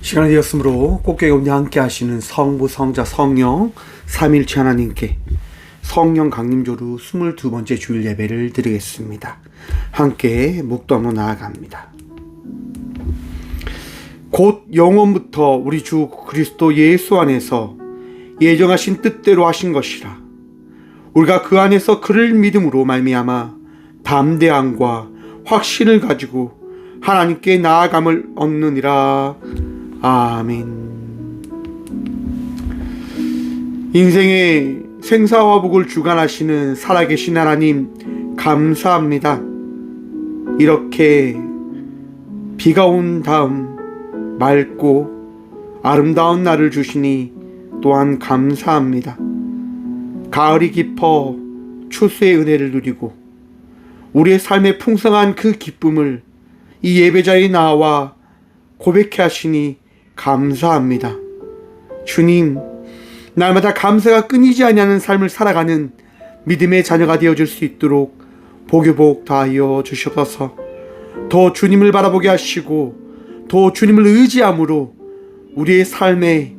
시간이 되었으므로 꽃게 가운데 함께 하시는 성부, 성자, 성령 삼일체 하나님께 성령 강림조루 22번째 주일 예배를 드리겠습니다. 함께 묵도함으로 나아갑니다. 곧 영원부터 우리 주 그리스도 예수 안에서 예정하신 뜻대로 하신 것이라. 우리가 그 안에서 그를 믿음으로 말미암아 담대함과 확신을 가지고 하나님께 나아감을 얻느니라. 아멘. 인생의 생사화복을 주관하시는 살아계신 하나님 감사합니다. 이렇게 비가 온 다음 맑고 아름다운 날을 주시니 또한 감사합니다. 가을이 깊어 추수의 은혜를 누리고 우리의 삶의 풍성한 그 기쁨을 이 예배자에 나와 고백해 하시니 감사합니다. 주님, 날마다 감사가 끊이지 아니하는 삶을 살아가는 믿음의 자녀가 되어줄 수 있도록 복유복 다하여 주셔서 더 주님을 바라보게 하시고 더 주님을 의지함으로 우리의 삶의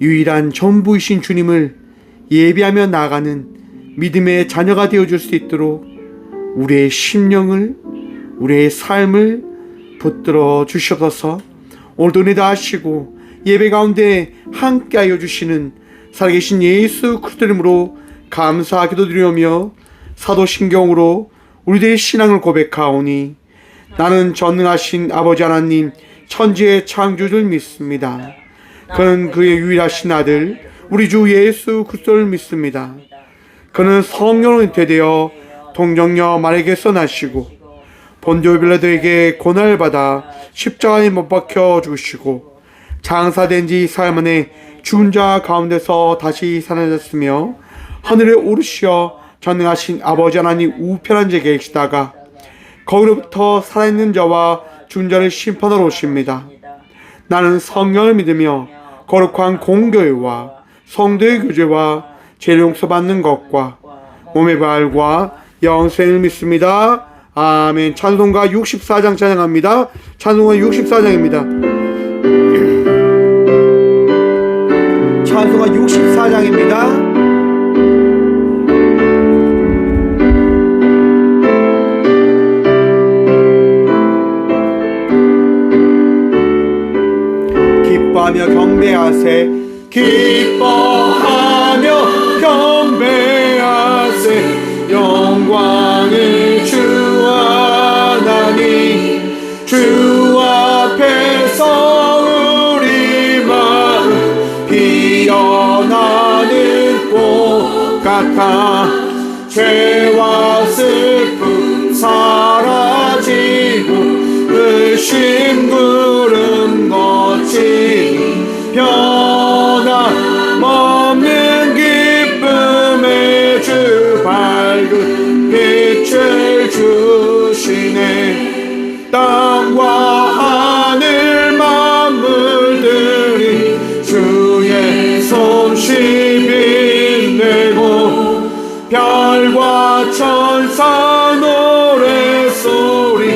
유일한 전부이신 주님을 예배하며 나아가는 믿음의 자녀가 되어줄 수 있도록 우리의 심령을, 우리의 삶을 붙들어 주셔서 오늘도 은혜 다하시고 예배 가운데 함께하여 주시는 살아계신 예수 그리스도 이름으로 감사 기도드리며 사도신경으로 우리들의 신앙을 고백하오니 나는 전능하신 아버지 하나님 천지의 창조주를 믿습니다. 그는 그의 유일하신 아들 우리 주 예수 그리스도를 믿습니다. 그는 성령으로 잉태되어 동정녀 마리아에게서 나시고 본디오 빌라도에게 고난을 받아 십자가에 못 박혀 죽으시고 장사된 지 사흘 만에 죽은 자 가운데서 다시 살아나셨으며 하늘에 오르시어 전능하신 아버지 하나님 우편한 자에 계시다가 거기로부터 살아있는 자와 죽은 자를 심판하러 오십니다. 나는 성령을 믿으며 거룩한 공교회와 성도의 교제와 죄를 용서받는 것과 몸의 부활과 영생을 믿습니다. 아멘. 찬송가 64장 찬양합니다. 찬송가 64장입니다. 찬송가 64장입니다. 기뻐하며 경배하세. 기뻐하며 경배하세. 영광을 주 하나님 주 앞에서 우리 마음 피어나는 꽃 같아 죄와 슬픔 사라지고 의심 구름 거치니 변함없는 기쁨의 주 밝은 빛을 주시네. 땅과 하늘 만물들이 주의 솜씨 빛내고 별과 천사 노래소리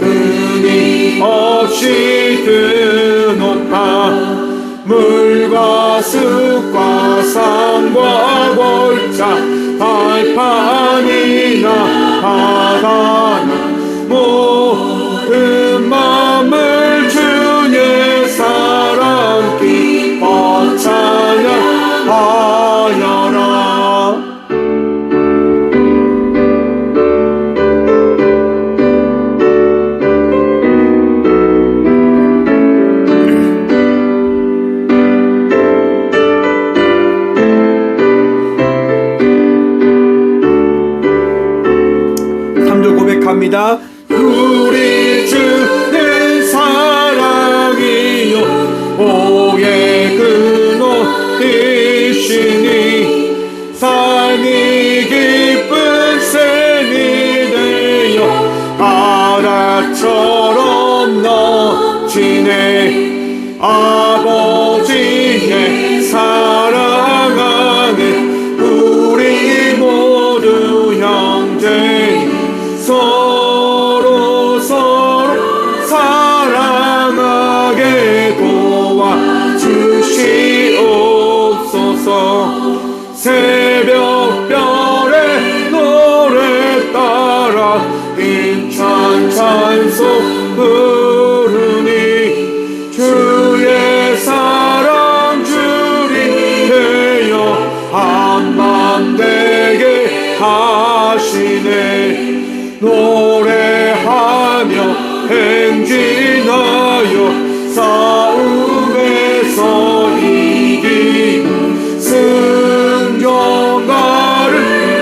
끊임없이 드높아 물과 숲과 산과 골짜 달판이나 바다나 모든 마음을 주의 사랑 기뻐 찬양하여라. 고백합니다. 우리 주는 사랑이요 복의 근원이시니 삶이 기쁜 샘이 되어 바다처럼 넘치네. 아버지의 사랑 안에 우리 모두 형제 서로 사랑하게 도와 새벽별의 노래 따라 힘찬 찬송 부르니 주의 사랑 주리 되어 한만 되게 하시네. 노래하며 행진하여 싸움에서 이기는 승전가를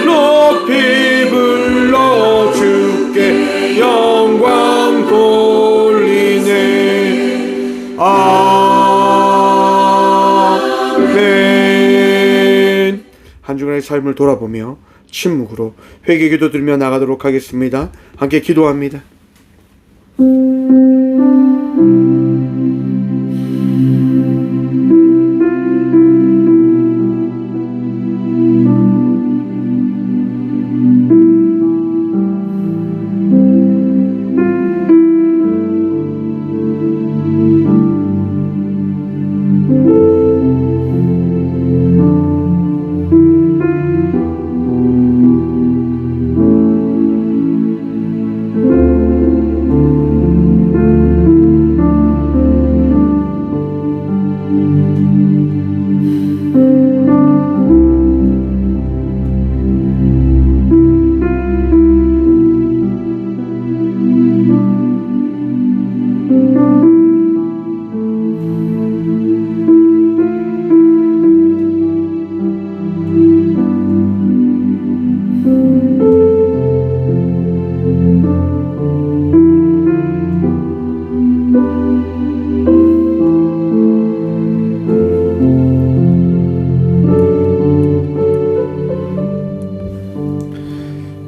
높이 불러 주께 영광 돌리네. 아멘. 한 주간의 삶을 돌아보며 침묵으로 회개 기도 드리며 나가도록 하겠습니다. 함께 기도합니다.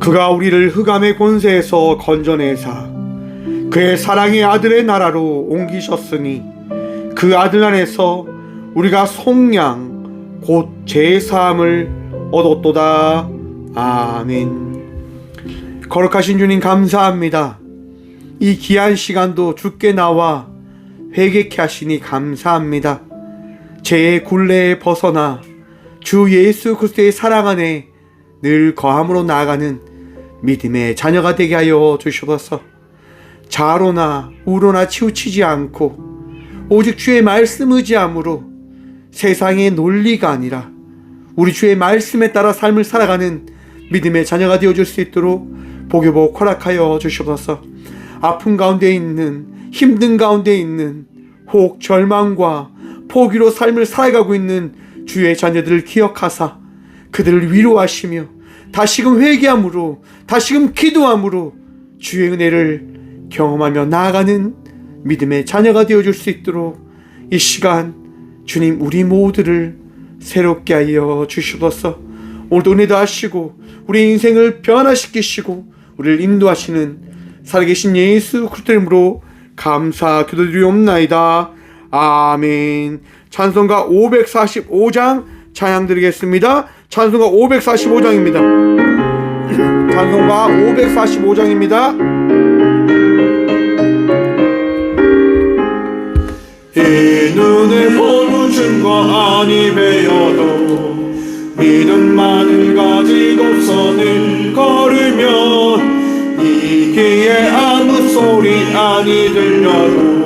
그가 우리를 흑암의 권세에서 건져내사 그의 사랑의 아들의 나라로 옮기셨으니 그 아들 안에서 우리가 속량 곧 제사함을 얻었도다. 아멘. 거룩하신 주님 감사합니다. 이 귀한 시간도 주께 나와 회개케 하시니 감사합니다. 죄의 굴레에 벗어나 주 예수 그리스도의 사랑 안에 늘 거함으로 나아가는 믿음의 자녀가 되게 하여 주시옵소서. 좌로나 우로나 치우치지 않고 오직 주의 말씀 의지함으로 세상의 논리가 아니라 우리 주의 말씀에 따라 삶을 살아가는 믿음의 자녀가 되어줄 수 있도록 복유복 허락하여 주시옵소서. 아픔 가운데 있는, 힘든 가운데 있는, 혹 절망과 포기로 삶을 살아가고 있는 주의 자녀들을 기억하사 그들을 위로하시며 다시금 회개함으로, 다시금 기도함으로 주의 은혜를 경험하며 나아가는 믿음의 자녀가 되어줄 수 있도록 이 시간 주님 우리 모두를 새롭게 하여 주시옵소서. 오늘도 은혜도 하시고 우리 인생을 변화시키시고 우리를 인도하시는 살아계신 예수 그리스도의 이름으로 감사 기도드리옵나이다. 아멘. 찬송가 545장 찬양 드리겠습니다. 찬송가 545장입니다. 찬송가 545장입니다. 이 눈에 보는 증거 아니 배어도 믿음만을 가지고서는 걸으면 이 귀에 아무 소리 아니 들려도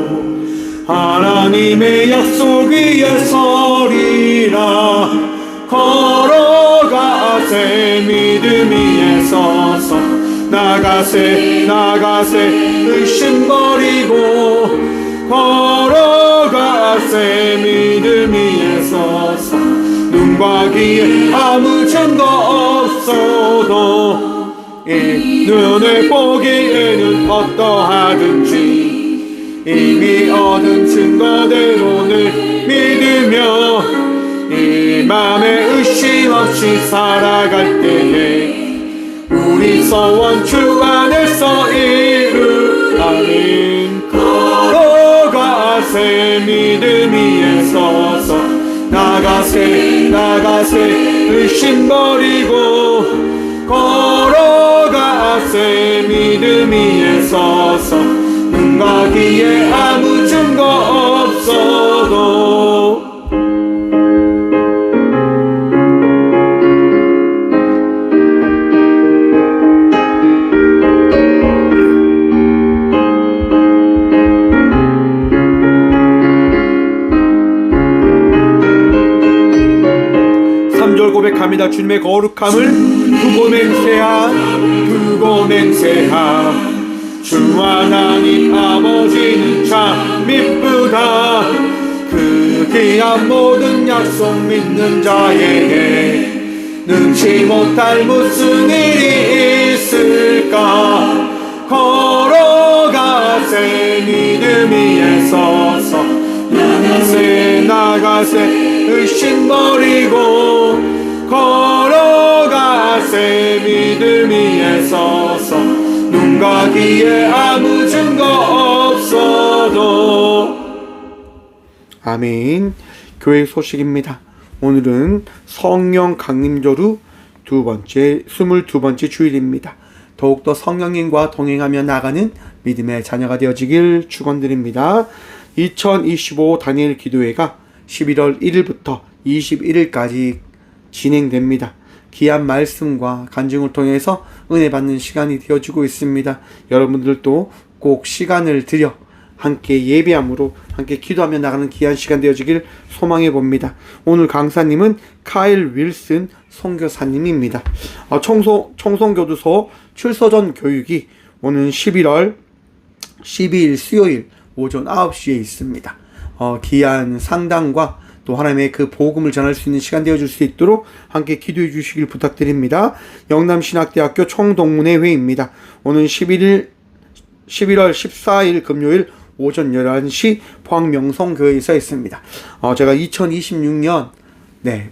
하나님의 약속 위에 서리라. 걸어가세 믿음 위에 서서 나가세 의심 버리고 걸어가세 믿음 위에 서서 눈과 귀에 아무 증거 없어도 이 눈을 보기에는 어떠하든지 이미 얻은 증거대로는 믿으며 이 맘에 의심 없이 살아갈 때에 우리 소원 주 안에서 이루라는 걸어가세 믿음 위에 서서 나가세 의심 버리고 걸어가세 믿음 위에 서서 눈과 귀에 아무 증거 없어도 고백합니다. 주님의 거룩함을 두고 맹세함 주 하나님 아버지는 참 이쁘다. 그 귀한 모든 약속 믿는 자에게 능치 못할 무슨 일이 있을까. 걸어가세 믿음 위에 서서 나가세 의심 버리고 걸어가세 믿음 위에 서서 눈과 귀에 아무 증거 없어도. 아멘. 교회 소식입니다. 오늘은 성령 강림절후 22번째 주일입니다. 더욱더 성령님과 동행하며 나가는 믿음의 자녀가 되어지길 축원드립니다. 2025 다니엘 기도회가 11월 1일부터 21일까지 진행됩니다. 귀한 말씀과 간증을 통해서 은혜 받는 시간이 되어지고 있습니다. 여러분들도 꼭 시간을 들여 함께 예배함으로 함께 기도하며 나가는 귀한 시간 되어지길 소망해 봅니다. 오늘 강사님은 카일 윌슨 선교사님입니다. 청송교도소 출서전 교육이 오는 11월 12일 수요일 오전 9시에 있습니다. 귀한 상담과 또 하나님의 그 복음을 전할 수 있는 시간 되어줄 수 있도록 함께 기도해 주시길 부탁드립니다. 영남신학대학교 총동문회 회의입니다. 오는 11월 14일 금요일 오전 11시 포항명성교회에서 있습니다. 제가 2026년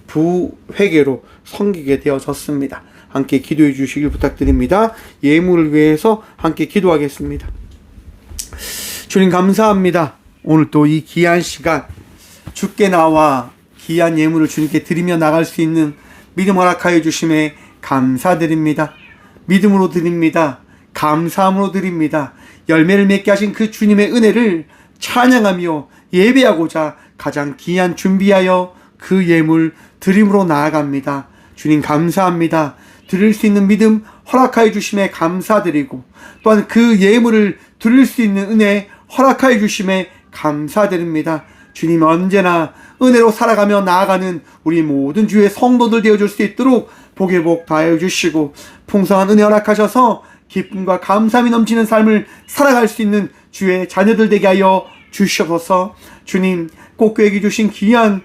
부회계로 섬기게 되어졌습니다. 함께 기도해 주시길 부탁드립니다. 예물을 위해서 함께 기도하겠습니다. 주님 감사합니다. 오늘 또 이 귀한 시간 주께 나와 귀한 예물을 주님께 드리며 나갈 수 있는 믿음 허락하여 주심에 감사드립니다. 믿음으로 드립니다. 감사함으로 드립니다. 열매를 맺게 하신 그 주님의 은혜를 찬양하며 예배하고자 가장 귀한 준비하여 그 예물 드림으로 나아갑니다. 주님 감사합니다. 드릴 수 있는 믿음 허락하여 주심에 감사드리고 또한 그 예물을 드릴 수 있는 은혜 허락하여 주심에 감사드립니다. 주님 언제나 은혜로 살아가며 나아가는 우리 모든 주의 성도들 되어줄 수 있도록 복의 복 다하여 주시고 풍성한 은혜 허락하셔서 기쁨과 감사함이 넘치는 삶을 살아갈 수 있는 주의 자녀들 되게 하여 주시옵소서. 주님 꽃교회에게 주신 귀한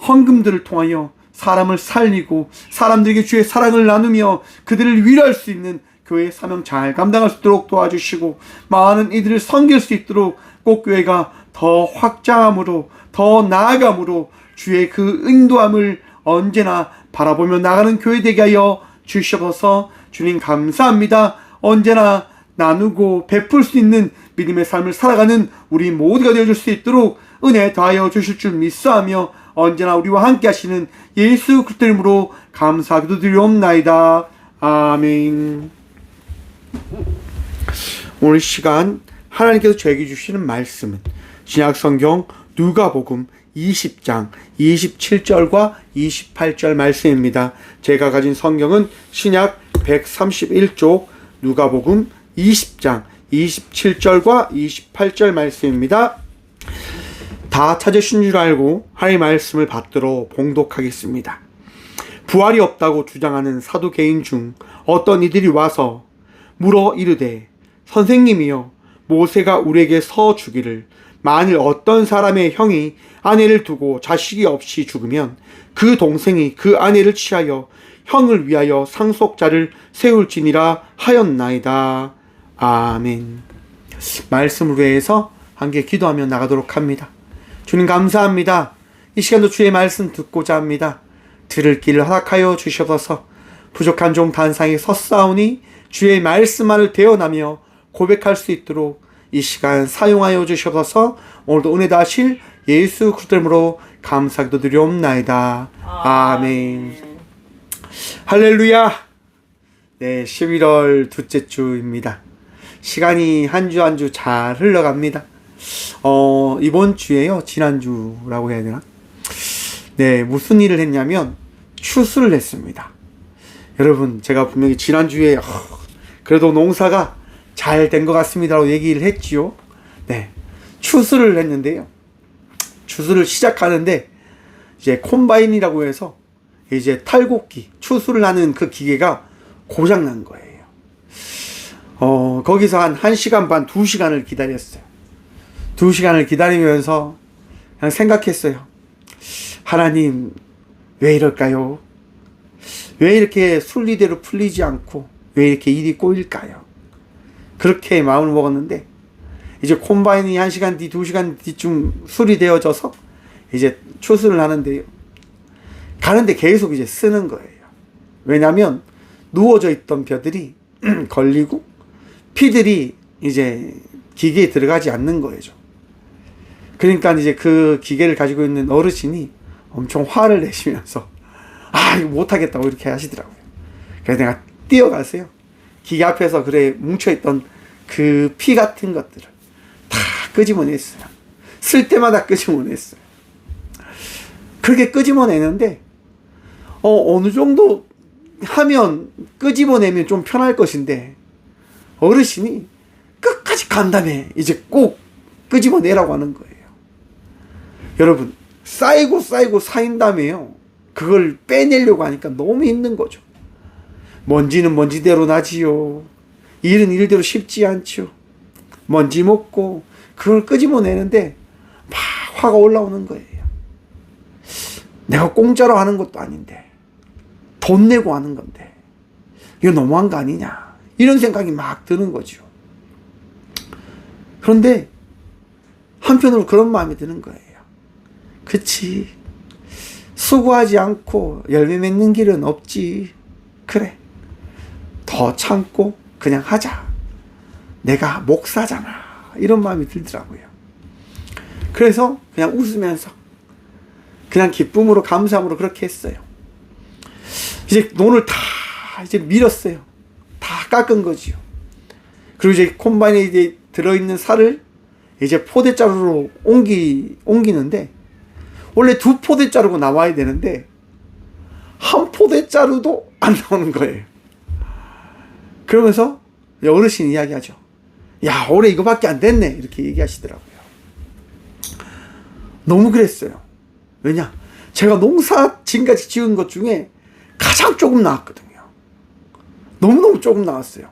헌금들을 통하여 사람을 살리고 사람들에게 주의 사랑을 나누며 그들을 위로할 수 있는 교회의 사명 잘 감당할 수 있도록 도와주시고 많은 이들을 섬길 수 있도록 꽃교회가 더 확장함으로 더 나아감으로 주의 그 인도함을 언제나 바라보며 나가는 교회 되게 하여 주시옵소서. 주님 감사합니다. 언제나 나누고 베풀 수 있는 믿음의 삶을 살아가는 우리 모두가 되어줄 수 있도록 은혜 더하여 주실 줄 믿사하며 언제나 우리와 함께 하시는 예수 그리스도 이름으로 감사하기도 드리옵나이다. 아멘. 오늘 시간 하나님께서 저에게 주시는 말씀은 신약성경 누가복음 20장 27절과 28절 말씀입니다. 제가 가진 성경은 신약 131쪽 누가복음 20장 27절과 28절 말씀입니다. 다 찾으신 줄 알고 하나님의 말씀을 받들어 봉독하겠습니다. 부활이 없다고 주장하는 사두개인 중 어떤 이들이 와서 물어 이르되 선생님이여 모세가 우리에게 서 주기를 만일 어떤 사람의 형이 아내를 두고 자식이 없이 죽으면 그 동생이 그 아내를 취하여 형을 위하여 상속자를 세울지니라 하였나이다. 아멘. 말씀을 위해서 함께 기도하며 나가도록 합니다. 주님 감사합니다. 이 시간도 주의 말씀 듣고자 합니다. 들을 길을 허락하여 주시옵소서. 부족한 종 단상에 섰사오니 주의 말씀만을 대언하며 고백할 수 있도록 이 시간 사용하여 주시옵소서. 오늘도 은혜 다하실 예수 그리스도 이름으로 감사기도 드리옵나이다. 아멘. 할렐루야. 11월 둘째 주입니다. 시간이 한 주 한 주 잘 흘러갑니다. 이번 주에요. 지난주라고 해야 되나? 무슨 일을 했냐면 추수를 했습니다. 여러분, 제가 분명히 지난주에 그래도 농사가 잘 된 것 같습니다라고 얘기를 했지요. 추수를 했는데요. 추수를 시작하는데 이제 콤바인이라고 해서 이제 탈곡기, 추수를 하는 그 기계가 고장난 거예요. 거기서 한 1시간 반, 2시간을 기다렸어요. 2시간을 기다리면서 그냥 생각했어요. 하나님, 왜 이럴까요? 왜 이렇게 순리대로 풀리지 않고 왜 이렇게 일이 꼬일까요? 그렇게 마음을 먹었는데, 이제 콤바인이 1시간 뒤, 2시간 뒤쯤 수리되어져서 이제 추수를 하는데요. 가는데 계속 이제 쓰는 거예요. 왜냐면 누워져 있던 벼들이 걸리고 피들이 이제 기계에 들어가지 않는 거죠. 그러니까 이제 그 기계를 가지고 있는 어르신이 엄청 화를 내시면서 이거 못하겠다고 이렇게 하시더라고요. 그래서 내가 뛰어가서요. 기계 앞에서 그래 뭉쳐있던 그 피 같은 것들을 다 끄집어냈어요. 쓸 때마다 끄집어냈어요. 그렇게 끄집어내는데 어느 정도 하면 끄집어내면 좀 편할 것인데 어르신이 끝까지 간 다음에 이제 꼭 끄집어내라고 하는 거예요. 여러분, 쌓이고 쌓인 다음에요, 그걸 빼내려고 하니까 너무 힘든 거죠. 먼지는 먼지대로 나지요. 일은 일대로 쉽지 않죠. 먼지 먹고 그걸 끄집어내는데 막 화가 올라오는 거예요. 내가 공짜로 하는 것도 아닌데 돈 내고 하는 건데 이거 너무한 거 아니냐, 이런 생각이 막 드는 거죠. 그런데 한편으로 그런 마음이 드는 거예요. 그치, 수고하지 않고 열매 맺는 길은 없지. 그래, 더 참고 그냥 하자. 내가 목사잖아. 이런 마음이 들더라고요. 그래서 그냥 웃으면서 그냥 기쁨으로 감사함으로 그렇게 했어요. 이제 논을 다 이제 밀었어요. 다 깎은 거지요. 그리고 이제 콤바인에 이제 들어있는 살을 이제 포대자루로 옮기는데, 원래 2포대자루가 나와야 되는데 1포대자루도 안 나오는 거예요. 그러면서 어르신이 이야기하죠. 야, 올해 이거밖에 안 됐네, 이렇게 얘기하시더라고요. 너무 그랬어요. 왜냐, 제가 농사 지금까지 지은 것 중에 가장 조금 나왔거든요. 너무너무 조금 나왔어요.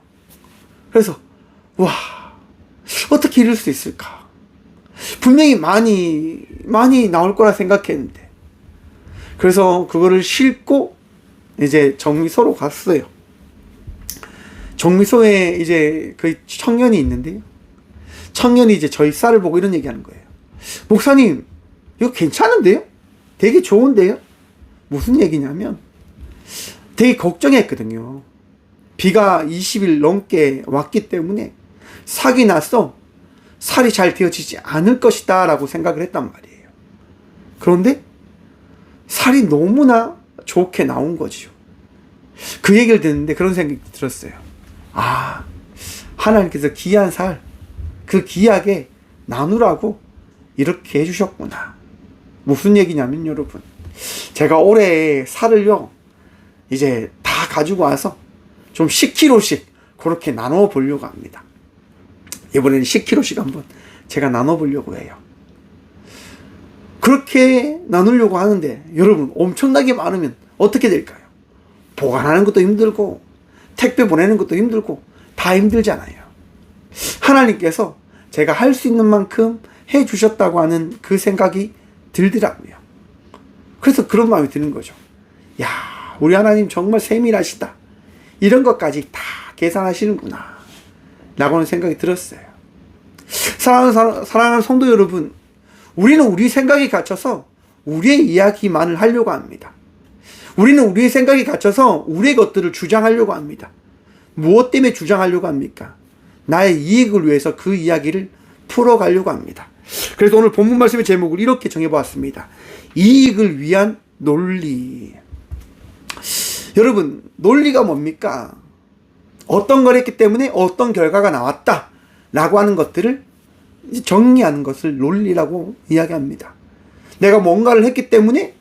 그래서 와, 어떻게 이럴 수 있을까? 분명히 많이 나올 거라 생각했는데. 그래서 그거를 싣고 이제 정미소로 갔어요. 정미소에 이제 그 청년이 있는데요. 청년이 이제 저희 쌀을 보고 이런 얘기하는 거예요. 목사님, 이거 괜찮은데요? 되게 좋은데요? 무슨 얘기냐면 되게 걱정했거든요. 비가 20일 넘게 왔기 때문에 삭이 나서 살이 잘 되어지지 않을 것이다 라고 생각을 했단 말이에요. 그런데 살이 너무나 좋게 나온 거죠. 그 얘기를 듣는데 그런 생각이 들었어요. 하나님께서 귀한 살, 그 귀하게 나누라고 이렇게 해주셨구나. 무슨 얘기냐면 여러분, 제가 올해 살을요 이제 다 가지고 와서 좀 10kg씩 그렇게 나눠 보려고 합니다. 이번에는 10kg씩 한번 제가 나눠 보려고 해요. 그렇게 나누려고 하는데 여러분, 엄청나게 많으면 어떻게 될까요? 보관하는 것도 힘들고 택배 보내는 것도 힘들고 다 힘들잖아요. 하나님께서 제가 할 수 있는 만큼 해 주셨다고 하는 그 생각이 들더라고요. 그래서 그런 마음이 드는 거죠. 야, 우리 하나님 정말 세밀하시다. 이런 것까지 다 계산하시는구나 라고는 생각이 들었어요. 사랑하는 성도 여러분, 우리는 우리 생각이 갇혀서 우리의 이야기만을 하려고 합니다. 우리는 우리의 생각이 갇혀서 우리의 것들을 주장하려고 합니다. 무엇 때문에 주장하려고 합니까? 나의 이익을 위해서 그 이야기를 풀어가려고 합니다. 그래서 오늘 본문 말씀의 제목을 이렇게 정해보았습니다. 이익을 위한 논리. 여러분, 논리가 뭡니까? 어떤 걸 했기 때문에 어떤 결과가 나왔다 라고 하는 것들을 정리하는 것을 논리라고 이야기합니다. 내가 뭔가를 했기 때문에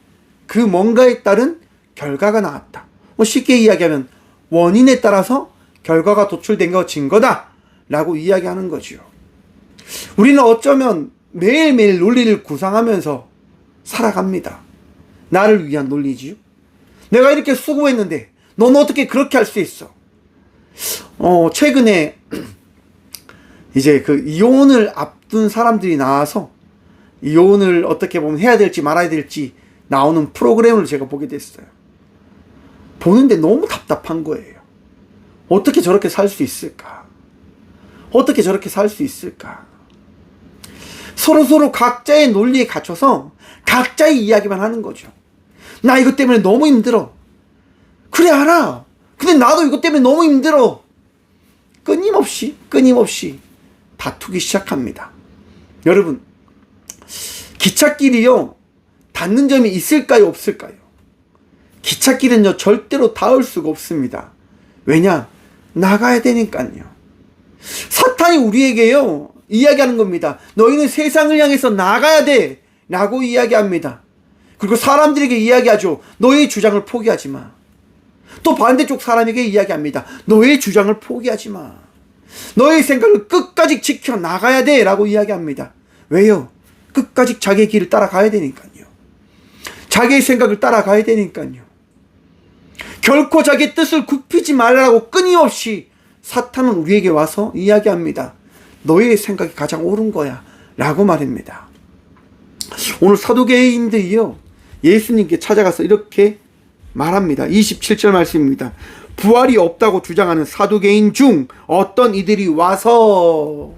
그 뭔가에 따른 결과가 나왔다. 쉽게 이야기하면 원인에 따라서 결과가 도출된 거 증거다 라고 이야기하는 거죠. 우리는 어쩌면 매일매일 논리를 구상하면서 살아갑니다. 나를 위한 논리지요. 내가 이렇게 수고했는데 너는 어떻게 그렇게 할 수 있어? 최근에 이제 그 이혼을 앞둔 사람들이 나와서 이혼을 어떻게 보면 해야 될지 말아야 될지 나오는 프로그램을 제가 보게 됐어요. 보는데 너무 답답한 거예요. 어떻게 저렇게 살 수 있을까? 어떻게 저렇게 살 수 있을까? 서로 각자의 논리에 갇혀서 각자의 이야기만 하는 거죠. 나 이것 때문에 너무 힘들어. 그래, 알아. 근데 나도 이것 때문에 너무 힘들어. 끊임없이 다투기 시작합니다. 여러분, 기찻길이요, 닿는 점이 있을까요, 없을까요? 기찻길은요, 절대로 닿을 수가 없습니다. 왜냐? 나가야 되니까요. 사탄이 우리에게요, 이야기하는 겁니다. 너희는 세상을 향해서 나가야 돼 라고 이야기합니다. 그리고 사람들에게 이야기하죠. 너의 주장을 포기하지 마. 또 반대쪽 사람에게 이야기합니다. 너의 주장을 포기하지 마. 너의 생각을 끝까지 지켜나가야 돼 라고 이야기합니다. 왜요? 끝까지 자기의 길을 따라가야 되니까요. 자기의 생각을 따라가야 되니까요. 결코 자기의 뜻을 굽히지 말라고 끊임없이 사탄은 우리에게 와서 이야기합니다. 너의 생각이 가장 옳은 거야 라고 말합니다. 오늘 사두개인들이요, 예수님께 찾아가서 이렇게 말합니다. 27절 말씀입니다. 부활이 없다고 주장하는 사두개인 중 어떤 이들이 와서,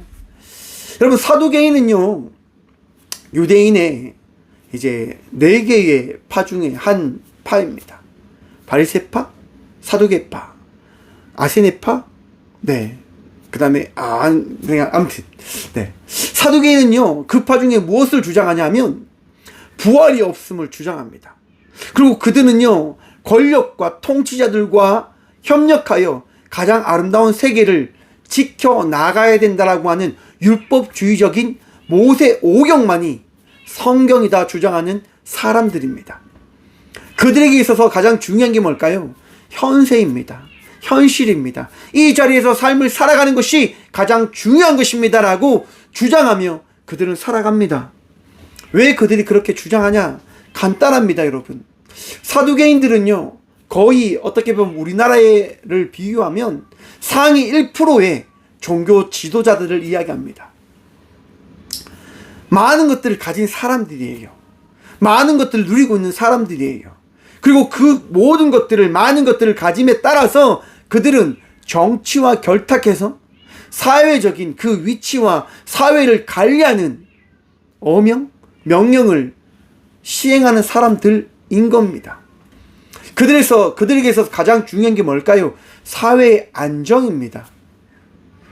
여러분, 사두개인은요, 유대인의 이제 4개의 파 중에 한 파입니다. 바리새파, 사두개파, 아세네파, 그 다음에 아무튼 사두개인은요, 그 파 중에 무엇을 주장하냐면 부활이 없음을 주장합니다. 그리고 그들은요, 권력과 통치자들과 협력하여 가장 아름다운 세계를 지켜나가야 된다라고 하는 율법주의적인 모세 오경만이 성경이다 주장하는 사람들입니다. 그들에게 있어서 가장 중요한 게 뭘까요? 현세입니다. 현실입니다. 이 자리에서 삶을 살아가는 것이 가장 중요한 것입니다 라고 주장하며 그들은 살아갑니다. 왜 그들이 그렇게 주장하냐? 간단합니다, 여러분. 사두개인들은요, 거의 어떻게 보면 우리나라를 비유하면 상위 1%의 종교 지도자들을 이야기합니다. 많은 것들을 가진 사람들이에요. 많은 것들을 누리고 있는 사람들이에요. 그리고 그 모든 것들을, 많은 것들을 가짐에 따라서 그들은 정치와 결탁해서 사회적인 그 위치와 사회를 관리하는 명령을 시행하는 사람들인 겁니다. 그들에게서 가장 중요한 게 뭘까요? 사회의 안정입니다.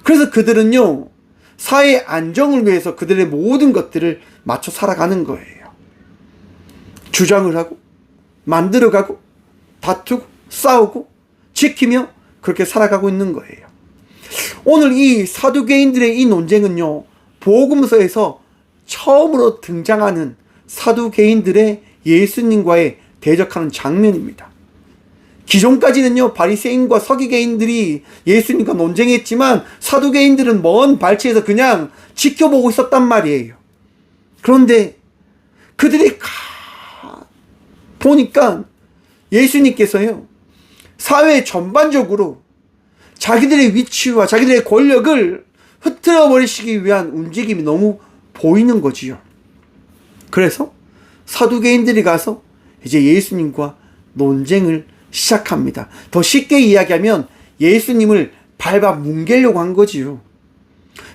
그래서 그들은요, 사회의 안정을 위해서 그들의 모든 것들을 맞춰 살아가는 거예요. 주장을 하고, 만들어가고, 다투고, 싸우고, 지키며 그렇게 살아가고 있는 거예요. 오늘 이 사두개인들의 이 논쟁은요, 복음서에서 처음으로 등장하는 사두개인들의 예수님과의 대적하는 장면입니다. 기존까지는요, 바리새인과 서기개인들이 예수님과 논쟁했지만 사두개인들은 먼 발치에서 그냥 지켜보고 있었단 말이에요. 그런데 그들이 보니까 예수님께서요, 사회 전반적으로 자기들의 위치와 자기들의 권력을 흐트러 버리시기 위한 움직임이 너무 보이는 거지요. 그래서 사두개인들이 가서 이제 예수님과 논쟁을 시작합니다. 더 쉽게 이야기하면 예수님을 밟아 뭉개려고 한 거지요.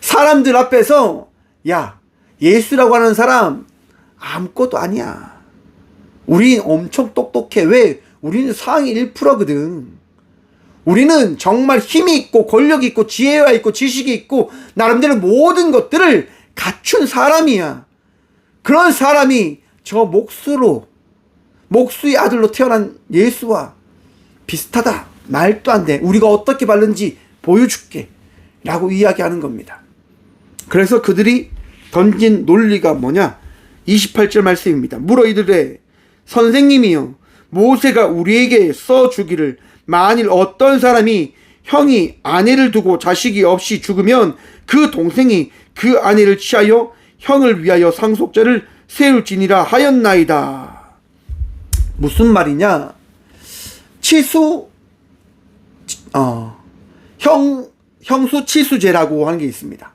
사람들 앞에서, 야, 예수라고 하는 사람 아무것도 아니야. 우린 엄청 똑똑해. 왜? 우리는 상위 1%거든. 우리는 정말 힘이 있고 권력이 있고 지혜가 있고 지식이 있고 나름대로 모든 것들을 갖춘 사람이야. 그런 사람이 저 목수의 아들로 태어난 예수와 비슷하다. 말도 안 돼. 우리가 어떻게 바른지 보여줄게 라고 이야기하는 겁니다. 그래서 그들이 던진 논리가 뭐냐? 28절 말씀입니다. 물어 이르되 선생님이여, 모세가 우리에게 써주기를 만일 어떤 사람이 형이 아내를 두고 자식이 없이 죽으면 그 동생이 그 아내를 취하여 형을 위하여 상속자를 세울지니라 하였나이다. 무슨 말이냐? 치수, 형수 치수제라고 하는 게 있습니다.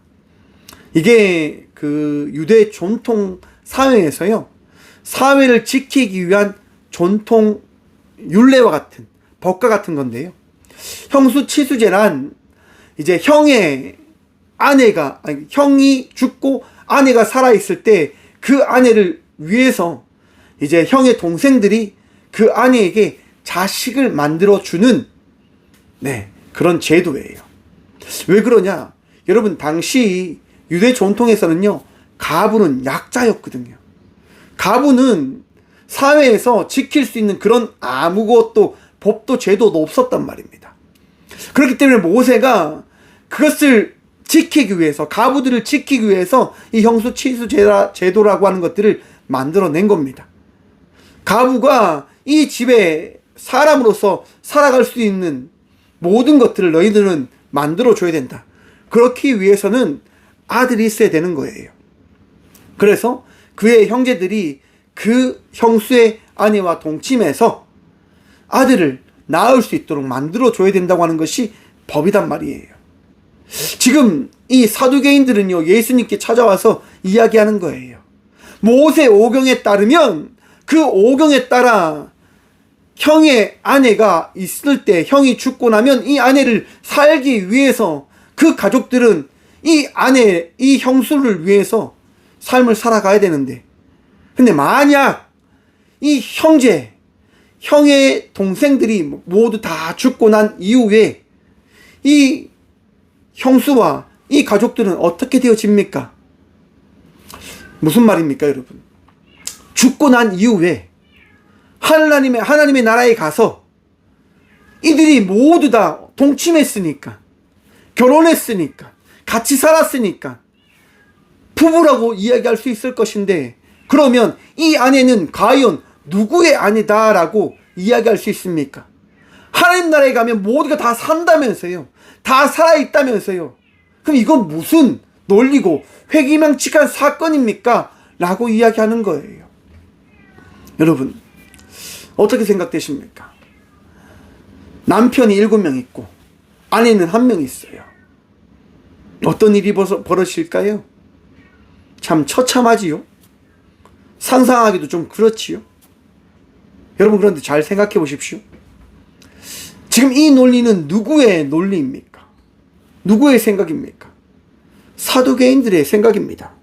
이게 그 유대 전통 사회에서요, 사회를 지키기 위한 전통 율례와 같은, 법과 같은 건데요. 형수 치수제란 이제 형이 죽고 아내가 살아있을 때 그 아내를 위해서 이제 형의 동생들이 그 아내에게 자식을 만들어주는, 그런 제도예요. 왜 그러냐? 여러분, 당시 유대 전통에서는요, 가부는 약자였거든요. 가부는 사회에서 지킬 수 있는 그런 아무것도 법도 제도도 없었단 말입니다. 그렇기 때문에 모세가 그것을 지키기 위해서, 가부들을 지키기 위해서 이 형수치수 제도라고 하는 것들을 만들어낸 겁니다. 가부가 이 집에 사람으로서 살아갈 수 있는 모든 것들을 너희들은 만들어줘야 된다. 그렇기 위해서는 아들이 있어야 되는 거예요. 그래서 그의 형제들이 그 형수의 아내와 동침해서 아들을 낳을 수 있도록 만들어줘야 된다고 하는 것이 법이단 말이에요. 지금 이 사두개인들은요, 예수님께 찾아와서 이야기하는 거예요. 모세 오경에 따르면 그 오경에 따라 형의 아내가 있을 때, 형이 죽고 나면 이 아내를 살기 위해서 그 가족들은 이 형수를 위해서 삶을 살아가야 되는데, 근데 만약 이 형의 동생들이 모두 다 죽고 난 이후에 이 형수와 이 가족들은 어떻게 되어집니까? 무슨 말입니까, 여러분? 죽고 난 이후에 하나님의 나라에 가서 이들이 모두 다 동침했으니까, 결혼했으니까, 같이 살았으니까 부부라고 이야기할 수 있을 것인데, 그러면 이 아내는 과연 누구의 아내다라고 이야기할 수 있습니까? 하나님 나라에 가면 모두가 다 산다면서요. 다 살아있다면서요. 그럼 이건 무슨 논리고 회기망측한 사건입니까? 라고 이야기하는 거예요. 여러분, 어떻게 생각되십니까? 남편이 7명 있고 아내는 1명 있어요. 어떤 일이 벌어질까요? 참 처참하지요? 상상하기도 좀 그렇지요? 여러분, 그런데 잘 생각해 보십시오. 지금 이 논리는 누구의 논리입니까? 누구의 생각입니까? 사두개인들의 생각입니다.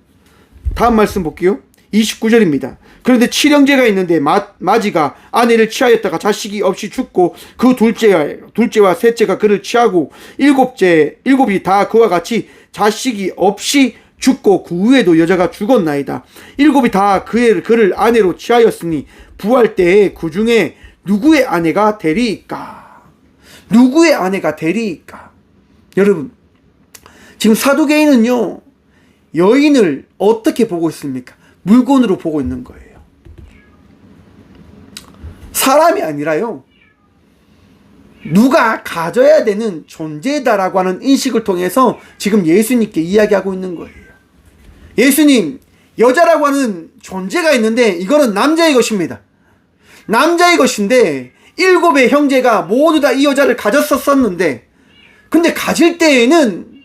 다음 말씀 볼게요. 29절입니다. 그런데 칠형제가 있는데 마지가 아내를 취하였다가 자식이 없이 죽고 그 둘째와 셋째가 그를 취하고 일곱이 다 그와 같이 자식이 없이 죽고 그 후에도 여자가 죽었나이다. 일곱이 다 그를 아내로 취하였으니 부활 때에 그 중에 누구의 아내가 되리이까? 누구의 아내가 되리이까? 여러분, 지금 사두개인은요, 여인을 어떻게 보고 있습니까? 물건으로 보고 있는 거예요. 사람이 아니라요, 누가 가져야 되는 존재다라고 하는 인식을 통해서 지금 예수님께 이야기하고 있는 거예요. 예수님, 여자라고 하는 존재가 있는데 이거는 남자의 것입니다. 남자의 것인데 7의 형제가 모두 다 이 여자를 가졌었는데, 근데 가질 때에는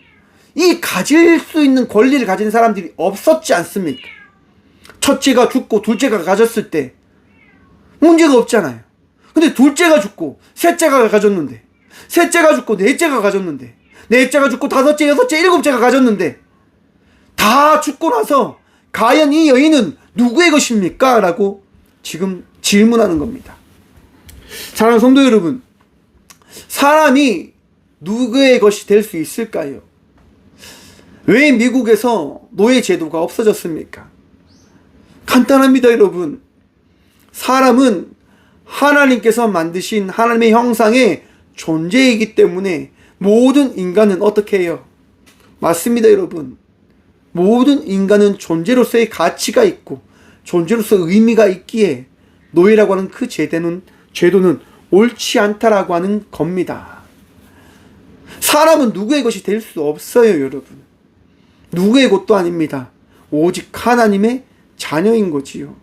이 가질 수 있는 권리를 가진 사람들이 없었지 않습니까? 첫째가 죽고 둘째가 가졌을 때 문제가 없잖아요. 근데 둘째가 죽고 셋째가 가졌는데, 셋째가 죽고 넷째가 가졌는데, 넷째가 죽고 다섯째, 여섯째, 일곱째가 가졌는데, 다 죽고 나서 과연 이 여인은 누구의 것입니까? 라고 지금 질문하는 겁니다. 사랑하는 성도 여러분, 사람이 누구의 것이 될 수 있을까요? 왜 미국에서 노예 제도가 없어졌습니까? 간단합니다, 여러분. 사람은 하나님께서 만드신 하나님의 형상의 존재이기 때문에 모든 인간은 어떻게 해요? 맞습니다, 여러분. 모든 인간은 존재로서의 가치가 있고 존재로서 의미가 있기에 노예라고 하는 그 제도는 옳지 않다라고 하는 겁니다. 사람은 누구의 것이 될 수 없어요, 여러분. 누구의 것도 아닙니다. 오직 하나님의 자녀인 거지요.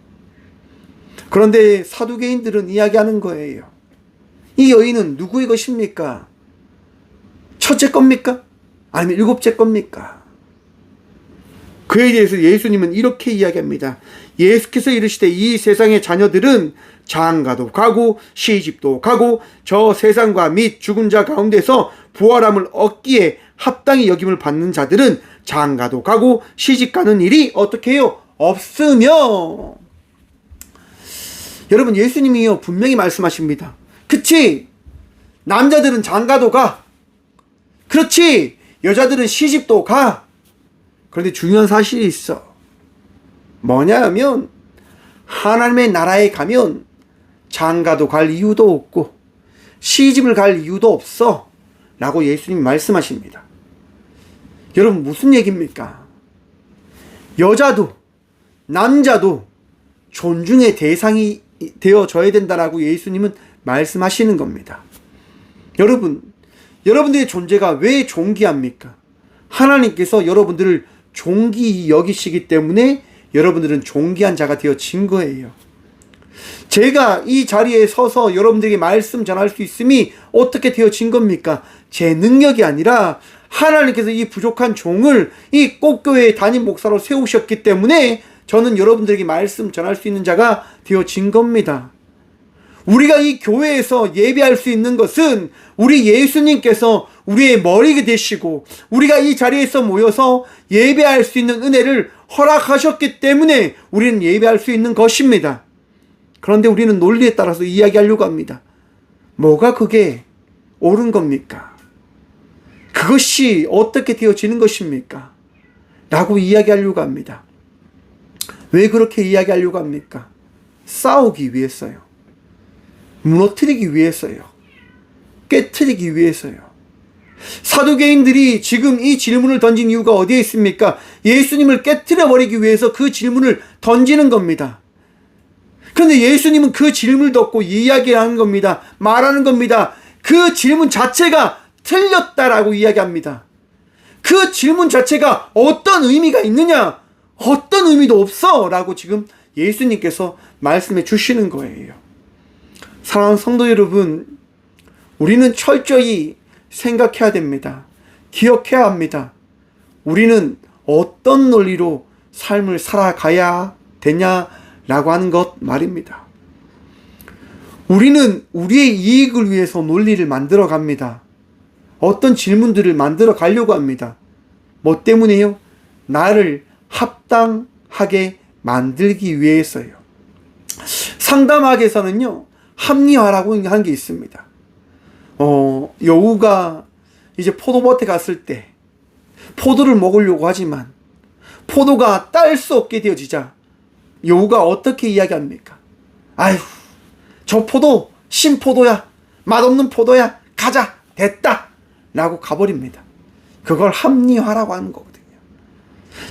그런데 사두개인들은 이야기하는 거예요. 이 여인은 누구의 것입니까? 첫째 겁니까? 아니면 일곱째 겁니까? 그에 대해서 예수님은 이렇게 이야기합니다. 예수께서 이르시되 이 세상의 자녀들은 장가도 가고 시집도 가고 저 세상과 및 죽은 자 가운데서 부활함을 얻기에 합당히 여김을 받는 자들은 장가도 가고 시집 가는 일이 어떻게 해요? 없으며. 여러분, 예수님이요 분명히 말씀하십니다. 그치? 남자들은 장가도 가. 그렇지? 여자들은 시집도 가. 그런데 중요한 사실이 있어. 뭐냐 하면 하나님의 나라에 가면 장가도 갈 이유도 없고 시집을 갈 이유도 없어 라고 예수님이 말씀하십니다. 여러분, 무슨 얘기입니까? 여자도 남자도 존중의 대상이 되어져야 된다라고 예수님은 말씀하시는 겁니다. 여러분들의 존재가 왜 존귀합니까? 하나님께서 여러분들을 존귀히 여기시기 때문에 여러분들은 존귀한 자가 되어진 거예요. 제가 이 자리에 서서 여러분들에게 말씀 전할 수 있음이 어떻게 되어진 겁니까? 제 능력이 아니라 하나님께서 이 부족한 종을 이 꽃교회의 담임 목사로 세우셨기 때문에 저는 여러분들에게 말씀 전할 수 있는 자가 되어진 겁니다. 우리가 이 교회에서 예배할 수 있는 것은 우리 예수님께서 우리의 머리가 되시고 우리가 이 자리에서 모여서 예배할 수 있는 은혜를 허락하셨기 때문에 우리는 예배할 수 있는 것입니다. 그런데 우리는 논리에 따라서 이야기하려고 합니다. 뭐가 그게 옳은 겁니까? 그것이 어떻게 되어지는 것입니까? 라고 이야기하려고 합니다. 왜 그렇게 이야기하려고 합니까? 싸우기 위해서요. 무너뜨리기 위해서요. 깨트리기 위해서요. 사두개인들이 지금 이 질문을 던진 이유가 어디에 있습니까? 예수님을 깨트려 버리기 위해서 그 질문을 던지는 겁니다. 그런데 예수님은 그 질문을 듣고 이야기하는 겁니다. 말하는 겁니다. 그 질문 자체가 틀렸다라고 이야기합니다. 그 질문 자체가 어떤 의미가 있느냐? 어떤 의미도 없어 라고 지금 예수님께서 말씀해 주시는 거예요. 사랑하는 성도 여러분, 우리는 철저히 생각해야 됩니다. 기억해야 합니다. 우리는 어떤 논리로 삶을 살아가야 되냐라고 하는 것 말입니다. 우리는 우리의 이익을 위해서 논리를 만들어 갑니다. 어떤 질문들을 만들어 가려고 합니다. 뭐 때문에요? 나를 합당하게 만들기 위해서요. 상담학에서는요, 합리화라고 하는 게 있습니다. 여우가 이제 포도밭에 갔을 때 포도를 먹으려고 하지만 포도가 딸 수 없게 되어지자 여우가 어떻게 이야기합니까? 아휴, 저 포도 신포도야, 맛없는 포도야, 가자, 됐다 라고 가버립니다. 그걸 합리화라고 하는 거거든요.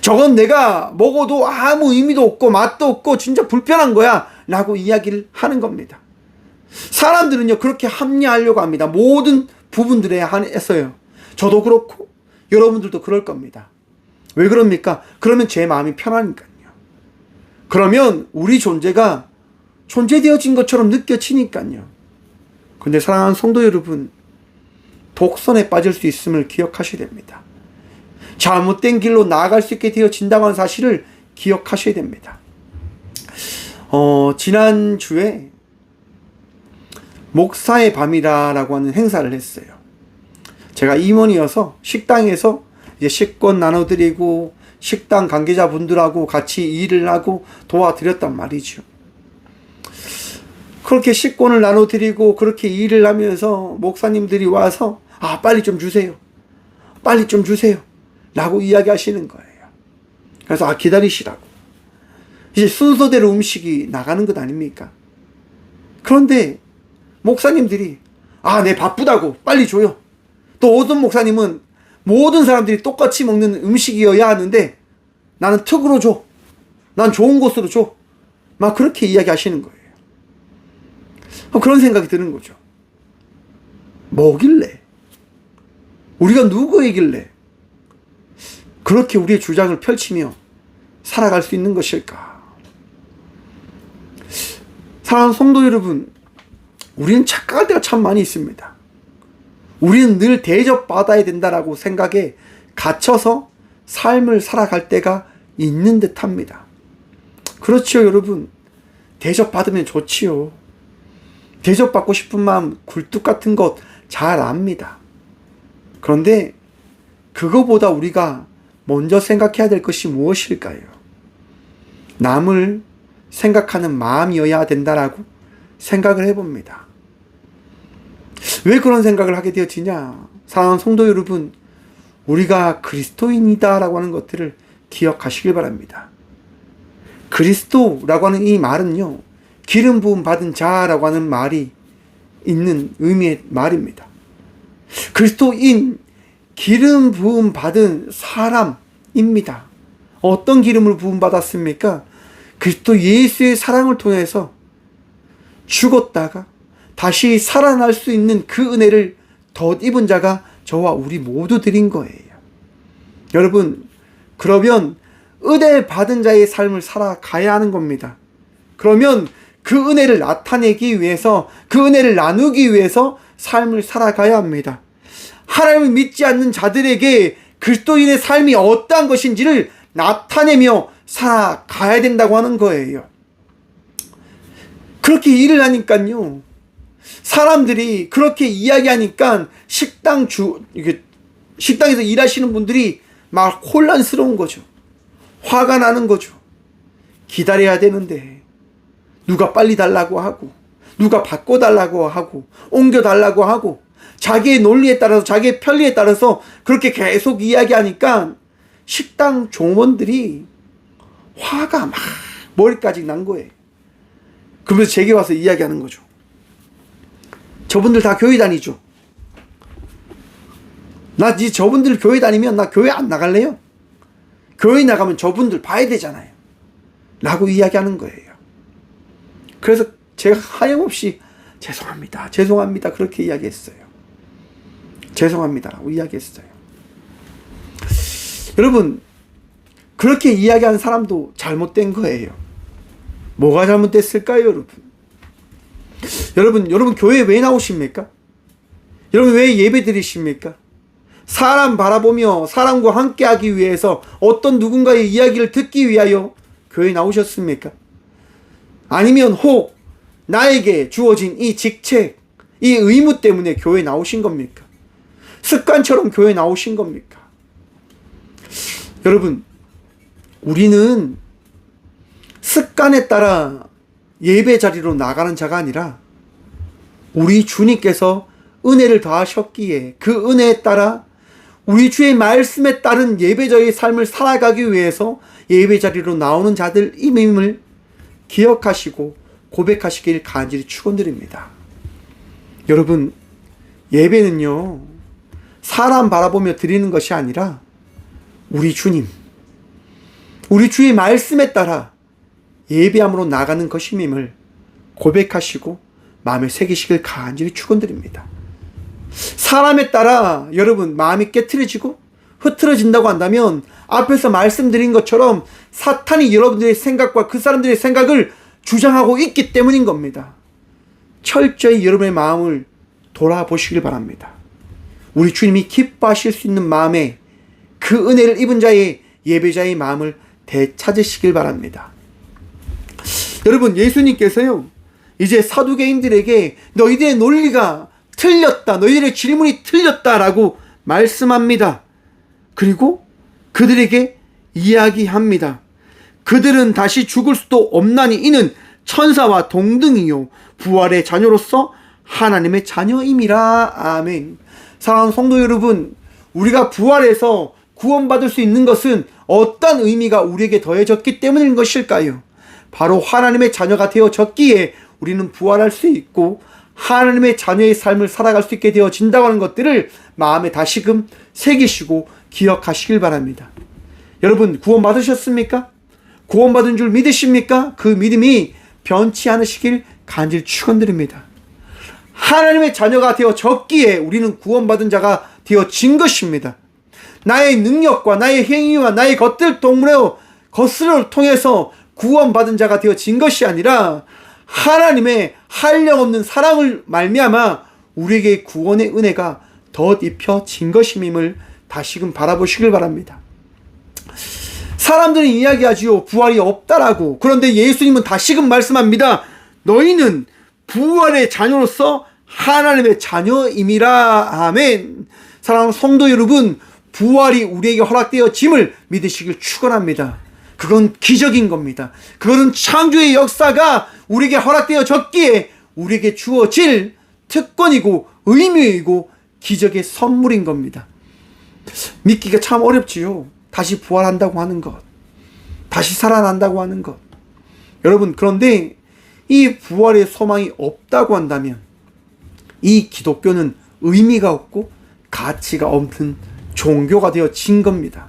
저건 내가 먹어도 아무 의미도 없고 맛도 없고 진짜 불편한 거야 라고 이야기를 하는 겁니다. 사람들은요 그렇게 합리화하려고 합니다. 모든 부분들에 한해서요. 저도 그렇고 여러분들도 그럴 겁니다. 왜 그럽니까? 그러면 제 마음이 편하니까요. 그러면 우리 존재가 존재되어진 것처럼 느껴지니까요. 근데 사랑하는 성도 여러분, 독선에 빠질 수 있음을 기억하셔야 됩니다. 잘못된 길로 나아갈 수 있게 되어진다고 하는 사실을 기억하셔야 됩니다. 지난주에 목사의 밤이라고 하는 행사를 했어요. 제가 임원이어서 식당에서 이제 식권 나눠드리고 식당 관계자분들하고 같이 일을 하고 도와드렸단 말이죠. 그렇게 식권을 나눠드리고 그렇게 일을 하면서 목사님들이 와서 빨리 좀 주세요. 빨리 좀 주세요. 라고 이야기하시는 거예요. 그래서 기다리시라고. 이제 순서대로 음식이 나가는 것 아닙니까? 그런데 목사님들이 네 바쁘다고 빨리 줘요. 또 어떤 목사님은 모든 사람들이 똑같이 먹는 음식이어야 하는데 나는 특으로 줘. 난 좋은 곳으로 줘. 막 그렇게 이야기하시는 거예요. 그런 생각이 드는 거죠. 뭐길래? 우리가 누구이길래 그렇게 우리의 주장을 펼치며 살아갈 수 있는 것일까? 사랑하는 성도 여러분, 우리는 착각할 때가 참 많이 있습니다. 우리는 늘 대접받아야 된다라고 생각에 갇혀서 삶을 살아갈 때가 있는 듯 합니다. 그렇지요, 여러분. 대접받으면 좋지요. 대접받고 싶은 마음, 굴뚝 같은 것 잘 압니다. 그런데 그거보다 우리가 먼저 생각해야 될 것이 무엇일까요? 남을 생각하는 마음이어야 된다라고 생각을 해봅니다. 왜 그런 생각을 하게 되어지냐? 사랑하는 성도 여러분, 우리가 그리스도인이다라고 하는 것들을 기억하시길 바랍니다. 그리스도라고 하는 이 말은요, 기름 부음 받은 자라고 하는 말이 있는 의미의 말입니다. 그리스도인, 기름 부음 받은 사람입니다. 어떤 기름을 부음 받았습니까? 그리스도 예수의 사랑을 통해서 죽었다가 다시 살아날 수 있는 그 은혜를 덧입은 자가 저와 우리 모두들인 거예요. 여러분, 그러면 은혜 받은 자의 삶을 살아가야 하는 겁니다. 그러면 그 은혜를 나타내기 위해서, 그 은혜를 나누기 위해서 삶을 살아가야 합니다. 하나님을 믿지 않는 자들에게 그리스도인의 삶이 어떠한 것인지를 나타내며 살아가야 된다고 하는 거예요. 그렇게 일을 하니까요, 사람들이 그렇게 이야기하니까 식당에서 일하시는 분들이 막 혼란스러운 거죠. 화가 나는 거죠. 기다려야 되는데 누가 빨리 달라고 하고, 누가 바꿔달라고 하고, 옮겨달라고 하고, 자기의 논리에 따라서, 자기의 편리에 따라서 그렇게 계속 이야기하니까 식당 종원들이 화가 막 머리까지 난 거예요. 그러면서 제게 와서 이야기하는 거죠. 저분들 다 교회 다니죠? 저분들 교회 다니면 나 교회 안 나갈래요? 교회 나가면 저분들 봐야 되잖아요. 라고 이야기하는 거예요. 그래서 제가 하염없이 죄송합니다 그렇게 이야기했어요. 죄송합니다라고 이야기했어요. 여러분, 그렇게 이야기하는 사람도 잘못된 거예요. 뭐가 잘못됐을까요, 여러분? 여러분 교회에 왜 나오십니까? 여러분 왜 예배 드리십니까? 사람 바라보며 사람과 함께하기 위해서, 어떤 누군가의 이야기를 듣기 위하여 교회에 나오셨습니까? 아니면 혹 나에게 주어진 이 직책, 이 의무 때문에 교회에 나오신 겁니까? 습관처럼 교회에 나오신 겁니까? 여러분, 우리는 습관에 따라 예배 자리로 나가는 자가 아니라 우리 주님께서 은혜를 더하셨기에 그 은혜에 따라 우리 주의 말씀에 따른 예배자의 삶을 살아가기 위해서 예배 자리로 나오는 자들임을 기억하시고 고백하시길 간절히 축원드립니다. 여러분, 예배는요, 사람 바라보며 드리는 것이 아니라 우리 주님, 우리 주의 말씀에 따라 예배함으로 나가는 것임을 고백하시고 마음에 새기시길 간절히 축원드립니다. 사람에 따라 여러분 마음이 깨트려지고 흐트러진다고 한다면 앞에서 말씀드린 것처럼 사탄이 여러분들의 생각과 그 사람들의 생각을 주장하고 있기 때문인 겁니다. 철저히 여러분의 마음을 돌아보시길 바랍니다. 우리 주님이 기뻐하실 수 있는 마음에 그 은혜를 입은 자의 예배자의 마음을 되찾으시길 바랍니다. 여러분, 예수님께서요, 이제 사두개인들에게 너희들의 논리가 틀렸다, 너희들의 질문이 틀렸다라고 말씀합니다. 그리고 그들에게 이야기합니다. 그들은 다시 죽을 수도 없나니 이는 천사와 동등이요 부활의 자녀로서 하나님의 자녀임이라. 아멘. 사랑하는 성도 여러분, 우리가 부활해서 구원받을 수 있는 것은 어떤 의미가 우리에게 더해졌기 때문인 것일까요? 바로 하나님의 자녀가 되어졌기에 우리는 부활할 수 있고 하나님의 자녀의 삶을 살아갈 수 있게 되어진다고 하는 것들을 마음에 다시금 새기시고 기억하시길 바랍니다. 여러분, 구원받으셨습니까? 구원받은 줄 믿으십니까? 그 믿음이 변치 않으시길 간절히 축원드립니다. 하나님의 자녀가 되어졌기에 우리는 구원받은 자가 되어진 것입니다. 나의 능력과 나의 행위와 나의 것들을 통해서 구원받은 자가 되어진 것이 아니라 하나님의 한량없는 사랑을 말미암아 우리에게 구원의 은혜가 덧 입혀진 것임을 다시금 바라보시길 바랍니다. 사람들은 이야기하지요. 부활이 없다라고. 그런데 예수님은 다시금 말씀합니다. 너희는 부활의 자녀로서 하나님의 자녀임이라. 아멘. 사랑하는 성도 여러분, 부활이 우리에게 허락되어짐을 믿으시길 축원합니다. 그건 기적인 겁니다. 그것은 창조의 역사가 우리에게 허락되어졌기에 우리에게 주어질 특권이고 의미이고 기적의 선물인 겁니다. 믿기가 참 어렵지요. 다시 부활한다고 하는 것, 다시 살아난다고 하는 것. 여러분, 그런데 이 부활의 소망이 없다고 한다면 이 기독교는 의미가 없고 가치가 없는 종교가 되어진 겁니다.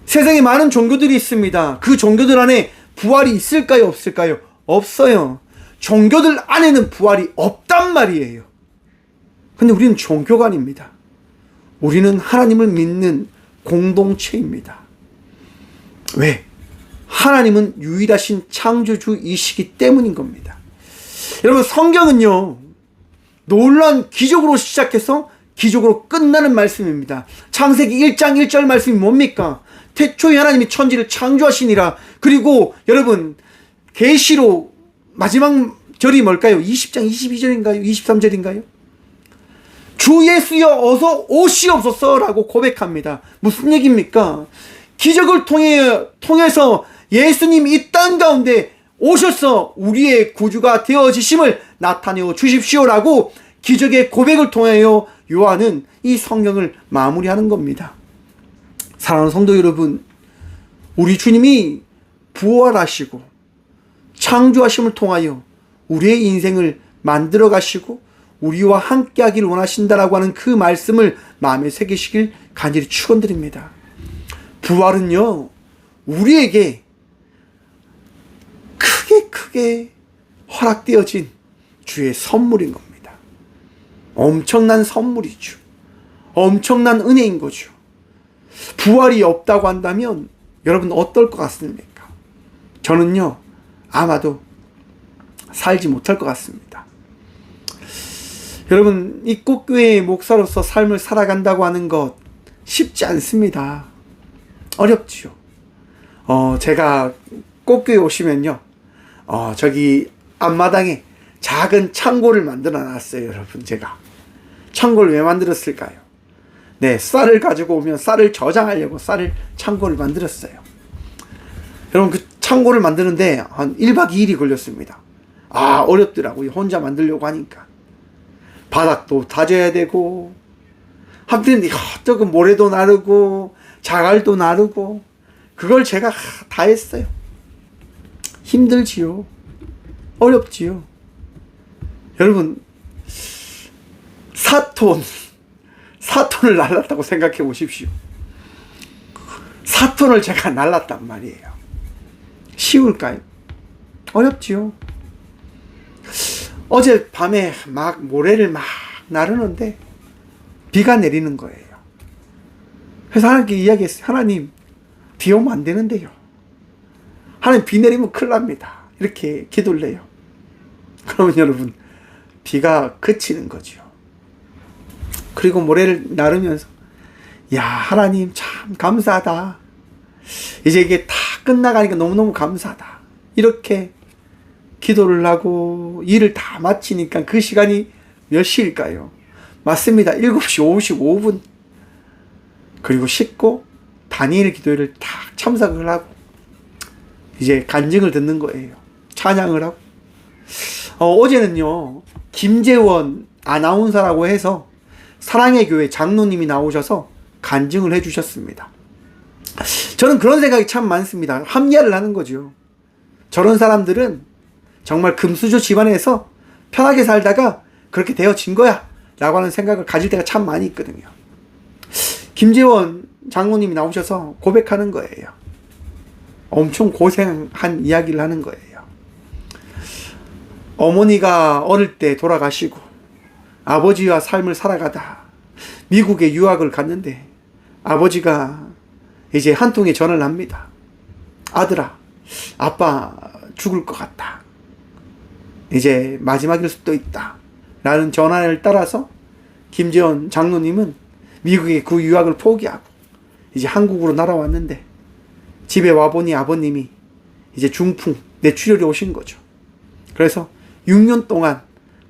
세상에 많은 종교들이 있습니다. 그 종교들 안에 부활이 있을까요? 없을까요? 없어요. 종교들 안에는 부활이 없단 말이에요. 근데 우리는 종교가 아닙니다. 우리는 하나님을 믿는 공동체입니다. 왜? 하나님은 유일하신 창조주이시기 때문인 겁니다. 여러분, 성경은요, 놀라운 기적으로 시작해서 기적으로 끝나는 말씀입니다. 창세기 1장 1절 말씀이 뭡니까? 태초에 하나님이 천지를 창조하시니라. 그리고 여러분, 계시록 마지막 절이 뭘까요? 20장 22절인가요? 23절인가요? 주 예수여 어서 오시옵소서라고 고백합니다. 무슨 얘기입니까? 기적을 통해서 예수님 이 땅 가운데 오셔서 우리의 구주가 되어지심을 나타내어 주십시오라고 기적의 고백을 통하여 요한은 이 성경을 마무리하는 겁니다. 사랑하는 성도 여러분, 우리 주님이 부활하시고 창조하심을 통하여 우리의 인생을 만들어 가시고 우리와 함께 하기를 원하신다라고 하는 그 말씀을 마음에 새기시길 간절히 축원드립니다. 부활은요, 우리에게 크게 허락되어진 주의 선물인 겁니다. 엄청난 선물이죠. 엄청난 은혜인 거죠. 부활이 없다고 한다면 여러분 어떨 것 같습니까? 저는요, 아마도 살지 못할 것 같습니다. 여러분, 이 꽃교회의 목사로서 삶을 살아간다고 하는 것 쉽지 않습니다. 어렵지요. 제가 꽃교회 오시면요, 저기 앞마당에 작은 창고를 만들어 놨어요. 여러분, 제가 창고를 왜 만들었을까요? 네, 쌀을 가지고 오면 쌀을 저장하려고 쌀을 창고를 만들었어요. 여러분, 그 창고를 만드는데 한 1박 2일이 걸렸습니다. 어렵더라고요. 혼자 만들려고 하니까. 바닥도 다져야 되고, 한편 저거 모래도 나르고, 자갈도 나르고, 그걸 제가 다 했어요. 힘들지요. 어렵지요. 여러분, 4톤을 날랐다고 생각해 보십시오. 4톤을 제가 날랐단 말이에요. 쉬울까요? 어렵지요. 어젯밤에 막 모래를 막 나르는데 비가 내리는 거예요. 그래서 하나님께 이야기했어요. 하나님, 비 오면 안 되는데요. 하나님, 비 내리면 큰일 납니다. 이렇게 기도를 해요. 그러면 여러분, 비가 그치는 거죠. 그리고 모래를 나르면서, 야, 하나님 참 감사하다. 이제 이게 다 끝나가니까 너무너무 감사하다. 이렇게 기도를 하고 일을 다 마치니까 그 시간이 몇 시일까요? 맞습니다. 7시 55분. 그리고 씻고 다니엘 기도회를 다 참석을 하고 이제 간증을 듣는 거예요. 찬양을 하고. 어제는요, 김재원 아나운서라고 해서 사랑의 교회 장로님이 나오셔서 간증을 해주셨습니다. 저는 그런 생각이 참 많습니다. 합리화를 하는 거죠. 저런 사람들은 정말 금수저 집안에서 편하게 살다가 그렇게 되어진 거야 라고 하는 생각을 가질 때가 참 많이 있거든요. 김재원 장로님이 나오셔서 고백하는 거예요. 엄청 고생한 이야기를 하는 거예요. 어머니가 어릴 때 돌아가시고 아버지와 삶을 살아가다 미국에 유학을 갔는데 아버지가 이제 한 통의 전화를 합니다. 아들아, 아빠 죽을 것 같다. 이제 마지막일 수도 있다 라는 전환을 따라서 김재원 장로님은 미국의 그 유학을 포기하고 이제 한국으로 날아왔는데, 집에 와보니 아버님이 이제 중풍 뇌출혈이 오신 거죠. 그래서 6년 동안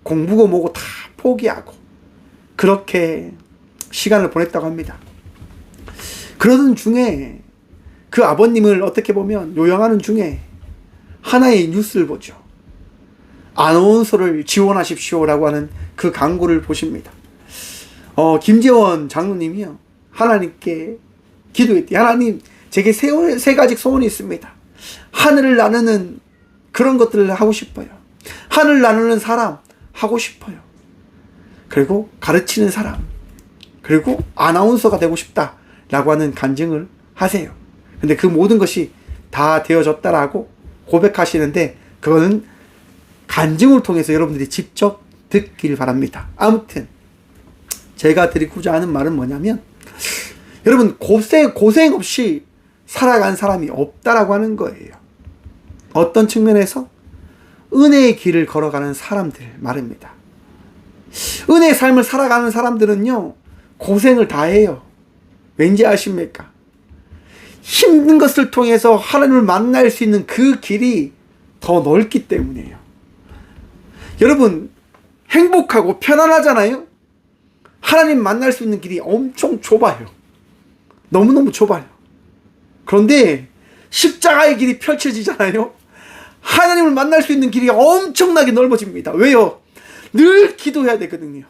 공부고 뭐고 다 포기하고 그렇게 시간을 보냈다고 합니다. 그러던 중에 그 아버님을 어떻게 보면 요양하는 중에 하나의 뉴스를 보죠. 아나운서를 지원하십시오라고 하는 그 광고를 보십니다. 김재원 장로님이요, 하나님께 기도했대요. 하나님, 제게 세 가지 소원이 있습니다. 하늘을 나누는 그런 것들을 하고 싶어요. 하늘 나누는 사람 하고 싶어요. 그리고 가르치는 사람, 그리고 아나운서가 되고 싶다라고 하는 간증을 하세요. 근데 그 모든 것이 다 되어졌다라고 고백하시는데, 그거는 간증을 통해서 여러분들이 직접 듣길 바랍니다. 아무튼 제가 드리고자 하는 말은 뭐냐면, 여러분, 고생 없이 살아간 사람이 없다라고 하는 거예요. 어떤 측면에서 은혜의 길을 걸어가는 사람들 말입니다. 은혜의 삶을 살아가는 사람들은요, 고생을 다 해요. 왠지 아십니까? 힘든 것을 통해서 하나님을 만날 수 있는 그 길이 더 넓기 때문이에요. 여러분, 행복하고 편안하잖아요? 하나님 만날 수 있는 길이 엄청 좁아요. 너무너무 좁아요. 그런데 십자가의 길이 펼쳐지잖아요? 하나님을 만날 수 있는 길이 엄청나게 넓어집니다. 왜요? 늘 기도해야 되거든요.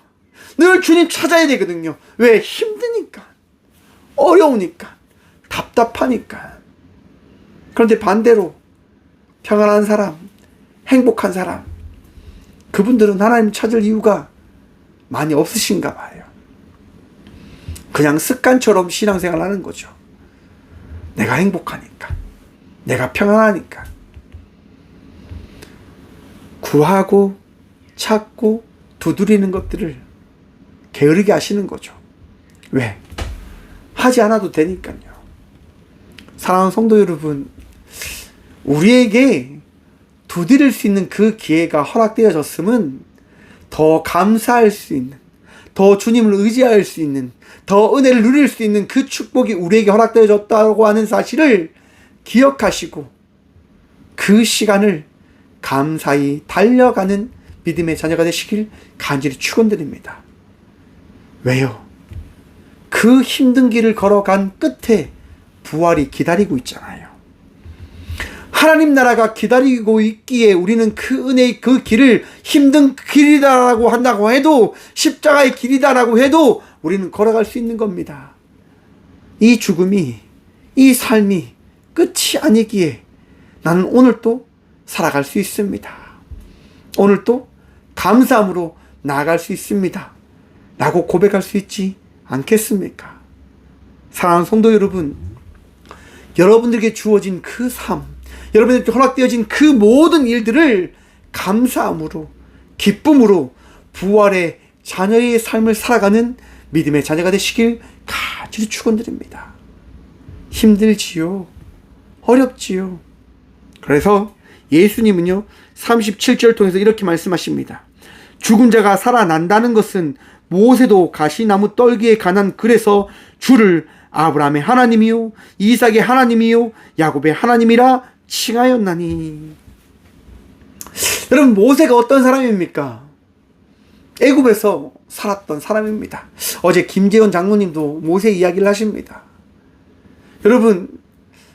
늘 주님 찾아야 되거든요. 왜? 힘드니까. 어려우니까. 답답하니까. 그런데 반대로 평안한 사람, 행복한 사람, 그분들은 하나님 찾을 이유가 많이 없으신가 봐요. 그냥 습관처럼 신앙생활 하는 거죠. 내가 행복하니까, 내가 평안하니까. 구하고 찾고 두드리는 것들을 게으르게 하시는 거죠. 왜? 하지 않아도 되니까요. 사랑하는 성도 여러분, 우리에게 두드릴 수 있는 그 기회가 허락되어졌음은 더 감사할 수 있는, 더 주님을 의지할 수 있는, 더 은혜를 누릴 수 있는 그 축복이 우리에게 허락되어졌다고 하는 사실을 기억하시고 그 시간을 감사히 달려가는 믿음의 자녀가 되시길 간절히 축원드립니다. 왜요? 그 힘든 길을 걸어간 끝에 부활이 기다리고 있잖아요. 하나님 나라가 기다리고 있기에 우리는 그 은혜의 그 길을 힘든 길이다라고 한다고 해도, 십자가의 길이다라고 해도 우리는 걸어갈 수 있는 겁니다. 이 죽음이, 이 삶이 끝이 아니기에 나는 오늘도 살아갈 수 있습니다. 오늘도 감사함으로 나아갈 수 있습니다. 라고 고백할 수 있지 않겠습니까? 사랑하는 성도 여러분, 여러분들에게 주어진 그 삶, 여러분들에게 허락되어진 그 모든 일들을 감사함으로, 기쁨으로 부활의 자녀의 삶을 살아가는 믿음의 자녀가 되시길 간절히 축원드립니다. 힘들지요. 어렵지요. 그래서 예수님은요, 37절 통해서 이렇게 말씀하십니다. 죽은 자가 살아난다는 것은 모세도 가시나무 떨기에 관한 글에서 주를 아브라함의 하나님이요 이삭의 하나님이요 야곱의 하나님이라 칭하였나니. 여러분, 모세가 어떤 사람입니까? 애굽에서 살았던 사람입니다. 어제 김재원 장로님도 모세 이야기를 하십니다. 여러분,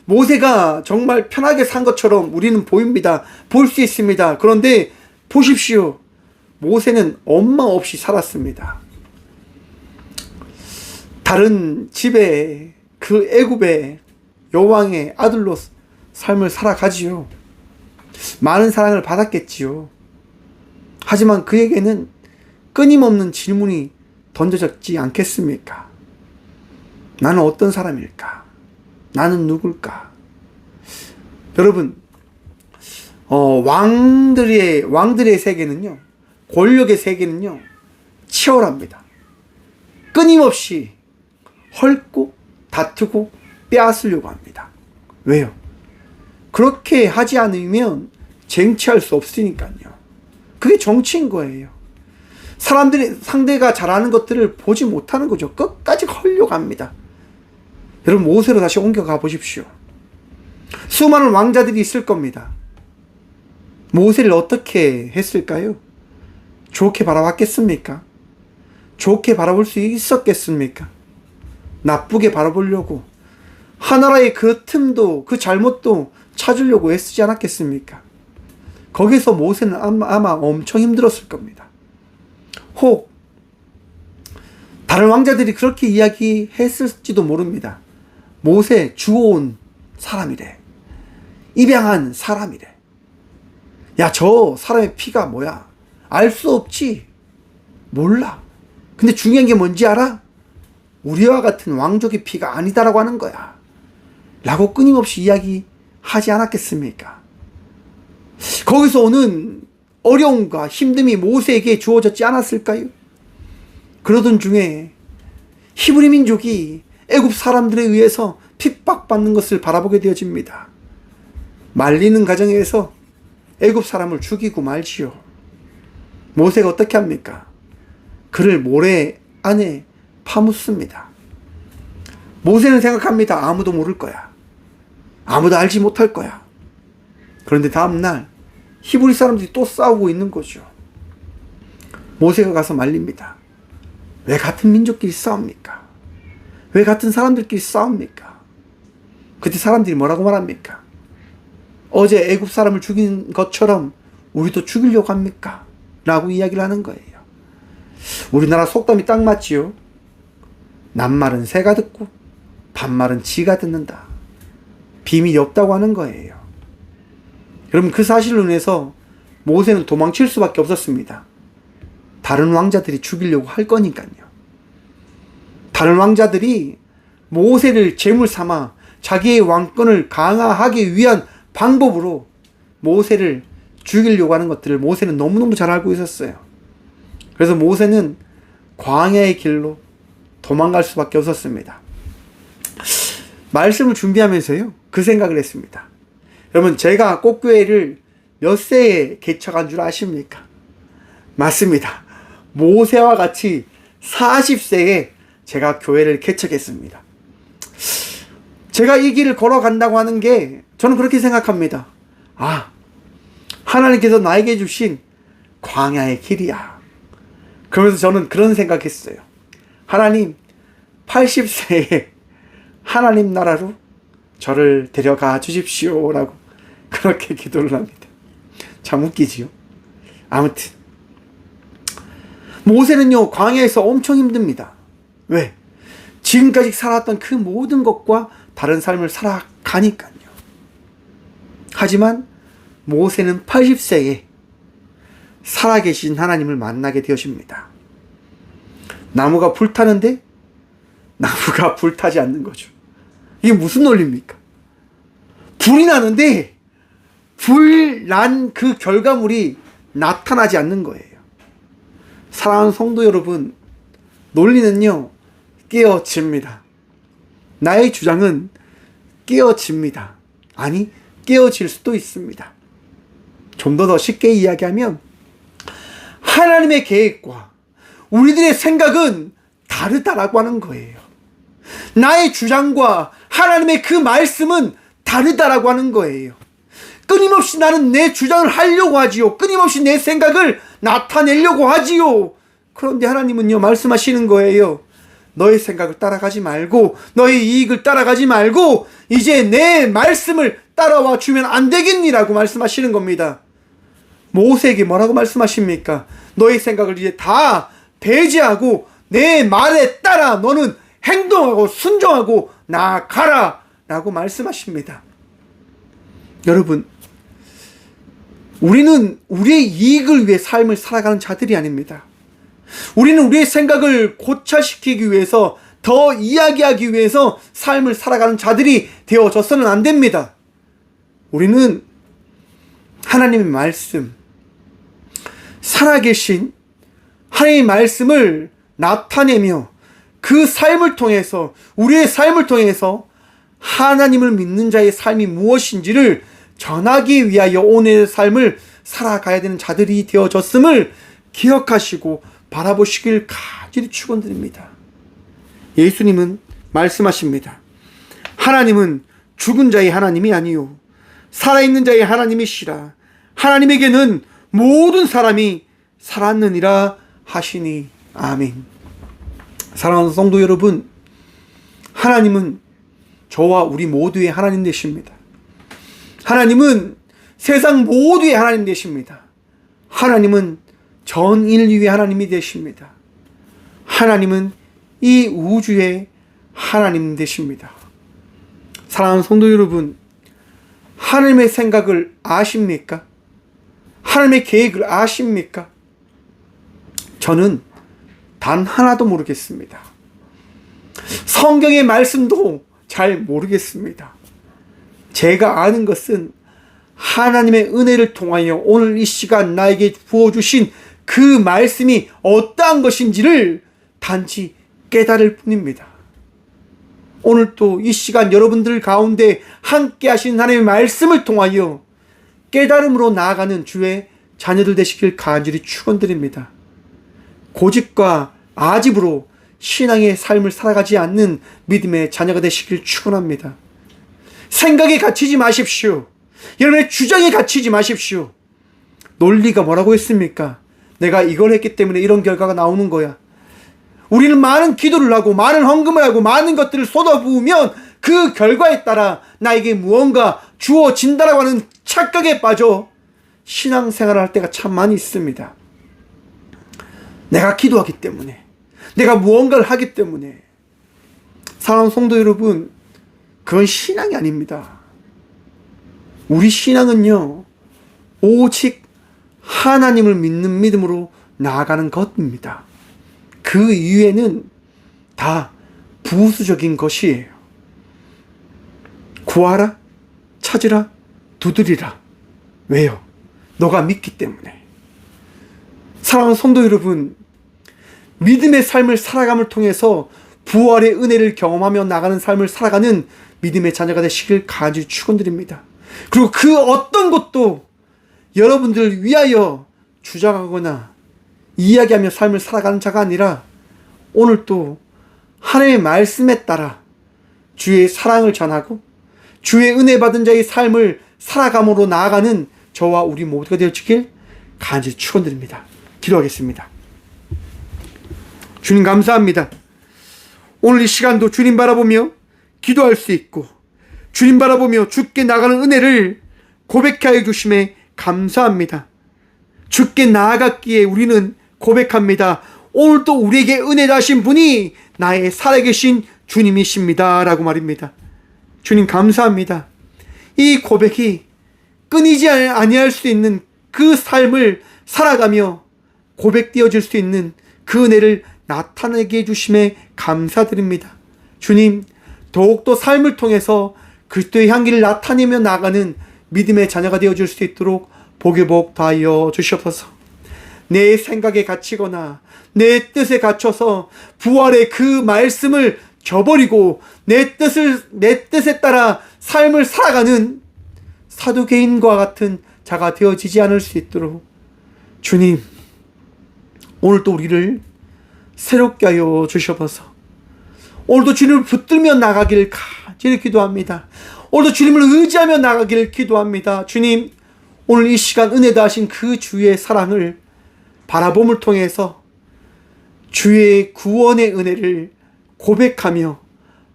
모세가 정말 편하게 산 것처럼 우리는 보입니다. 볼 수 있습니다. 그런데 보십시오. 모세는 엄마 없이 살았습니다. 다른 집에, 그 애굽의 여왕의 아들로 삶을 살아가지요. 많은 사랑을 받았겠지요. 하지만 그에게는 끊임없는 질문이 던져졌지 않겠습니까? 나는 어떤 사람일까? 나는 누굴까? 여러분, 왕들의 세계는요, 권력의 세계는요, 치열합니다. 끊임없이 헐고 다투고 빼앗으려고 합니다. 왜요? 그렇게 하지 않으면 쟁취할 수 없으니까요. 그게 정치인 거예요. 사람들이 상대가 잘하는 것들을 보지 못하는 거죠. 끝까지 헐려갑니다. 여러분, 모세로 다시 옮겨가 보십시오. 수많은 왕자들이 있을 겁니다. 모세를 어떻게 했을까요? 좋게 바라봤겠습니까? 좋게 바라볼 수 있었겠습니까? 나쁘게 바라보려고 하나라의 그 틈도, 그 잘못도 찾으려고 애쓰지 않았겠습니까? 거기서 모세는 아마 엄청 힘들었을 겁니다. 혹 다른 왕자들이 그렇게 이야기했을지도 모릅니다. 모세 주워온 사람이래. 입양한 사람이래. 야, 저 사람의 피가 뭐야? 알 수 없지. 몰라. 근데 중요한 게 뭔지 알아? 우리와 같은 왕족의 피가 아니다라고 하는 거야. 라고 끊임없이 이야기하지 않았겠습니까? 거기서 오는 어려움과 힘듦이 모세에게 주어졌지 않았을까요? 그러던 중에 히브리 민족이 애굽 사람들에 의해서 핍박받는 것을 바라보게 되어집니다. 말리는 과정에서 애굽 사람을 죽이고 말지요. 모세가 어떻게 합니까? 그를 모래 안에 파묻습니다. 모세는 생각합니다. 아무도 모를 거야. 아무도 알지 못할 거야. 그런데 다음날 히브리 사람들이 또 싸우고 있는 거죠. 모세가 가서 말립니다. 왜 같은 민족끼리 싸웁니까? 왜 같은 사람들끼리 싸웁니까? 그때 사람들이 뭐라고 말합니까? 어제 애굽 사람을 죽인 것처럼 우리도 죽이려고 합니까? 라고 이야기를 하는 거예요. 우리나라 속담이 딱 맞지요. 낱말은 새가 듣고 반말은 쥐가 듣는다. 비밀이 없다고 하는 거예요. 여러분, 그 사실로 인해서 모세는 도망칠 수밖에 없었습니다. 다른 왕자들이 죽이려고 할 거니까요. 다른 왕자들이 모세를 제물 삼아 자기의 왕권을 강화하기 위한 방법으로 모세를 죽이려고 하는 것들을 모세는 너무너무 잘 알고 있었어요. 그래서 모세는 광야의 길로 도망갈 수밖에 없었습니다. 말씀을 준비하면서요, 그 생각을 했습니다. 여러분, 제가 꽃교회를 몇 세에 개척한 줄 아십니까? 맞습니다. 모세와 같이 40세에 제가 교회를 개척했습니다. 제가 이 길을 걸어간다고 하는 게 저는 그렇게 생각합니다. 아, 하나님께서 나에게 주신 광야의 길이야. 그러면서 저는 그런 생각했어요. 하나님, 80세에 하나님 나라로 저를 데려가 주십시오 라고 그렇게 기도를 합니다. 참 웃기지요. 아무튼 모세는요, 광야에서 엄청 힘듭니다. 왜? 지금까지 살았던 그 모든 것과 다른 삶을 살아가니까요. 하지만 모세는 80세에 살아계신 하나님을 만나게 되어집니다. 나무가 불타는데 나무가 불타지 않는 거죠. 이게 무슨 논리입니까? 불이 나는데 불난 그 결과물이 나타나지 않는 거예요. 사랑하는 성도 여러분, 논리는요, 깨어집니다. 나의 주장은 깨어집니다. 아니, 깨어질 수도 있습니다. 좀 더 쉽게 이야기하면 하나님의 계획과 우리들의 생각은 다르다라고 하는 거예요. 나의 주장과 하나님의 그 말씀은 다르다라고 하는 거예요. 끊임없이 나는 내 주장을 하려고 하지요. 끊임없이 내 생각을 나타내려고 하지요. 그런데 하나님은요, 말씀하시는 거예요. 너의 생각을 따라가지 말고, 너의 이익을 따라가지 말고 이제 내 말씀을 따라와 주면 안 되겠니라고 말씀하시는 겁니다. 모세에게 뭐라고 말씀하십니까? 너의 생각을 이제 다 배제하고 내 말에 따라 너는 행동하고 순종하고 나아가라 라고 말씀하십니다. 여러분, 우리는 우리의 이익을 위해 삶을 살아가는 자들이 아닙니다. 우리는 우리의 생각을 고찰시키기 위해서, 더 이야기하기 위해서 삶을 살아가는 자들이 되어져서는 안 됩니다. 우리는 하나님의 말씀, 살아계신 하나님의 말씀을 나타내며 그 삶을 통해서, 우리의 삶을 통해서 하나님을 믿는 자의 삶이 무엇인지를 전하기 위하여 오늘의 삶을 살아가야 되는 자들이 되어졌음을 기억하시고 바라보시길 간절히 축원드립니다. 예수님은 말씀하십니다. 하나님은 죽은 자의 하나님이 아니요 살아있는 자의 하나님이시라. 하나님에게는 모든 사람이 살았느니라 하시니. 아멘. 사랑하는 성도 여러분, 하나님은 저와 우리 모두의 하나님 되십니다. 하나님은 세상 모두의 하나님 되십니다. 하나님은 전 인류의 하나님이 되십니다. 하나님은 이 우주의 하나님 되십니다. 사랑하는 성도 여러분, 하나님의 생각을 아십니까? 하나님의 계획을 아십니까? 저는 단 하나도 모르겠습니다. 성경의 말씀도 잘 모르겠습니다. 제가 아는 것은 하나님의 은혜를 통하여 오늘 이 시간 나에게 부어주신 그 말씀이 어떠한 것인지를 단지 깨달을 뿐입니다. 오늘 또 이 시간 여러분들 가운데 함께 하신 하나님의 말씀을 통하여 깨달음으로 나아가는 주의 자녀들 되시길 간절히 축원드립니다. 고집과 아집으로 신앙의 삶을 살아가지 않는 믿음의 자녀가 되시길 축원합니다. 생각에 갇히지 마십시오. 여러분의 주장에 갇히지 마십시오. 논리가 뭐라고 했습니까? 내가 이걸 했기 때문에 이런 결과가 나오는 거야. 우리는 많은 기도를 하고 많은 헌금을 하고 많은 것들을 쏟아부으면 그 결과에 따라 나에게 무언가 주어진다라고 하는 착각에 빠져 신앙생활을 할 때가 참 많이 있습니다. 내가 기도하기 때문에, 내가 무언가를 하기 때문에. 사랑하는 성도 여러분, 그건 신앙이 아닙니다. 우리 신앙은요, 오직 하나님을 믿는 믿음으로 나아가는 것입니다. 그 이외에는 다 부수적인 것이에요. 구하라, 찾으라, 두드리라. 왜요? 너가 믿기 때문에. 사랑하는 성도 여러분, 믿음의 삶을 살아감을 통해서 부활의 은혜를 경험하며 나가는 삶을 살아가는 믿음의 자녀가 되시길 간절히 축원드립니다. 그리고 그 어떤 것도 여러분들을 위하여 주장하거나 이야기하며 삶을 살아가는 자가 아니라 오늘 또 하나님의 말씀에 따라 주의 사랑을 전하고 주의 은혜 받은 자의 삶을 살아감으로 나아가는 저와 우리 모두가 되어지길 간절히 축원드립니다. 기도하겠습니다. 주님 감사합니다. 오늘 이 시간도 주님 바라보며 기도할 수 있고 주님 바라보며 주께 나가는 은혜를 고백하여 주심에 감사합니다. 주께 나아갔기에 우리는 고백합니다. 오늘도 우리에게 은혜 다신 분이 나의 살아계신 주님이십니다 라고 말입니다. 주님 감사합니다. 이 고백이 끊이지 아니할 수 있는 그 삶을 살아가며 고백되어질 수 있는 그 은혜를 나타내게 해주심에 감사드립니다. 주님, 더욱더 삶을 통해서 그리스도의 향기를 나타내며 나가는 믿음의 자녀가 되어줄 수 있도록 복의 복 다하여 주시옵소서. 내 생각에 갇히거나 내 뜻에 갇혀서 부활의 그 말씀을 저버리고 내 뜻에 따라 삶을 살아가는 사두개인과 같은 자가 되어지지 않을 수 있도록 주님, 오늘도 우리를 새롭게 하여 주시옵소서. 오늘도 주님을 붙들며 나가기를 간절히 기도합니다. 오늘도 주님을 의지하며 나가기를 기도합니다. 주님, 오늘 이 시간 은혜 다하신 그 주의 사랑을 바라봄을 통해서 주의 구원의 은혜를 고백하며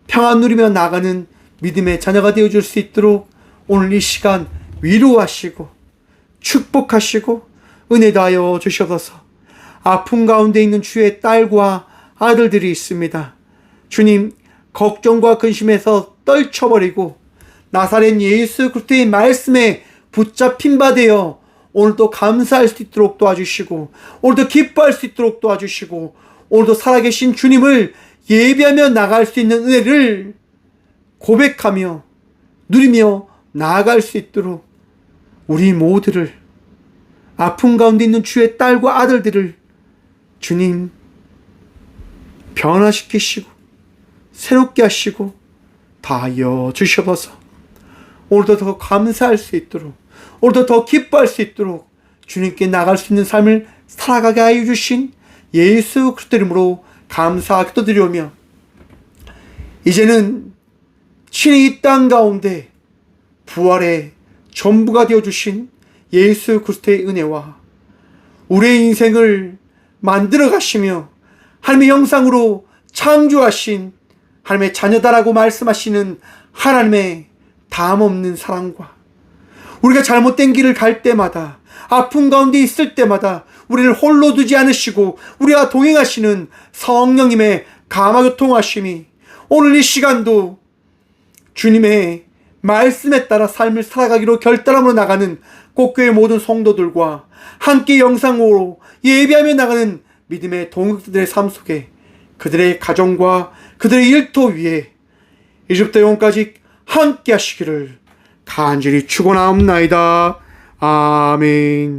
평안 누리며 나가는 믿음의 자녀가 되어줄 수 있도록 오늘 이 시간 위로하시고 축복하시고 은혜 다하여 주시옵소서. 아픔 가운데 있는 주의 딸과 아들들이 있습니다. 주님, 걱정과 근심에서 떨쳐버리고 나사렛 예수 그리스도의 말씀에 붙잡힌 바 되어 오늘도 감사할 수 있도록 도와주시고 오늘도 기뻐할 수 있도록 도와주시고 오늘도 살아계신 주님을 예배하며 나갈 수 있는 은혜를 고백하며 누리며 나아갈 수 있도록 우리 모두를, 아픔 가운데 있는 주의 딸과 아들들을 주님 변화시키시고 새롭게 하시고 다하여 주시옵소서. 오늘도 더 감사할 수 있도록, 오늘도 더 기뻐할 수 있도록 주님께 나갈 수 있는 삶을 살아가게 하여 주신 예수 그리스도 이름으로 감사 기도드리오며, 이제는 친히 이 땅 가운데 부활의 전부가 되어주신 예수 그리스도의 은혜와 우리의 인생을 만들어 가시며 하나님의 형상으로 창조하신 하나님의 자녀다라고 말씀하시는 하나님의 담없는 사랑과, 우리가 잘못된 길을 갈 때마다, 아픔 가운데 있을 때마다 우리를 홀로 두지 않으시고 우리와 동행하시는 성령님의 감화교통하심이 오늘 이 시간도 주님의 말씀에 따라 삶을 살아가기로 결단함으로 나가는 꽃교회 모든 성도들과 함께 영상으로 예배하며 나가는 믿음의 동역자들의 삶 속에 그들의 가정과 그들의 일터 위에 이제부터 영원까지 함께 하시기를 간절히 축원하옵나이다. 아멘.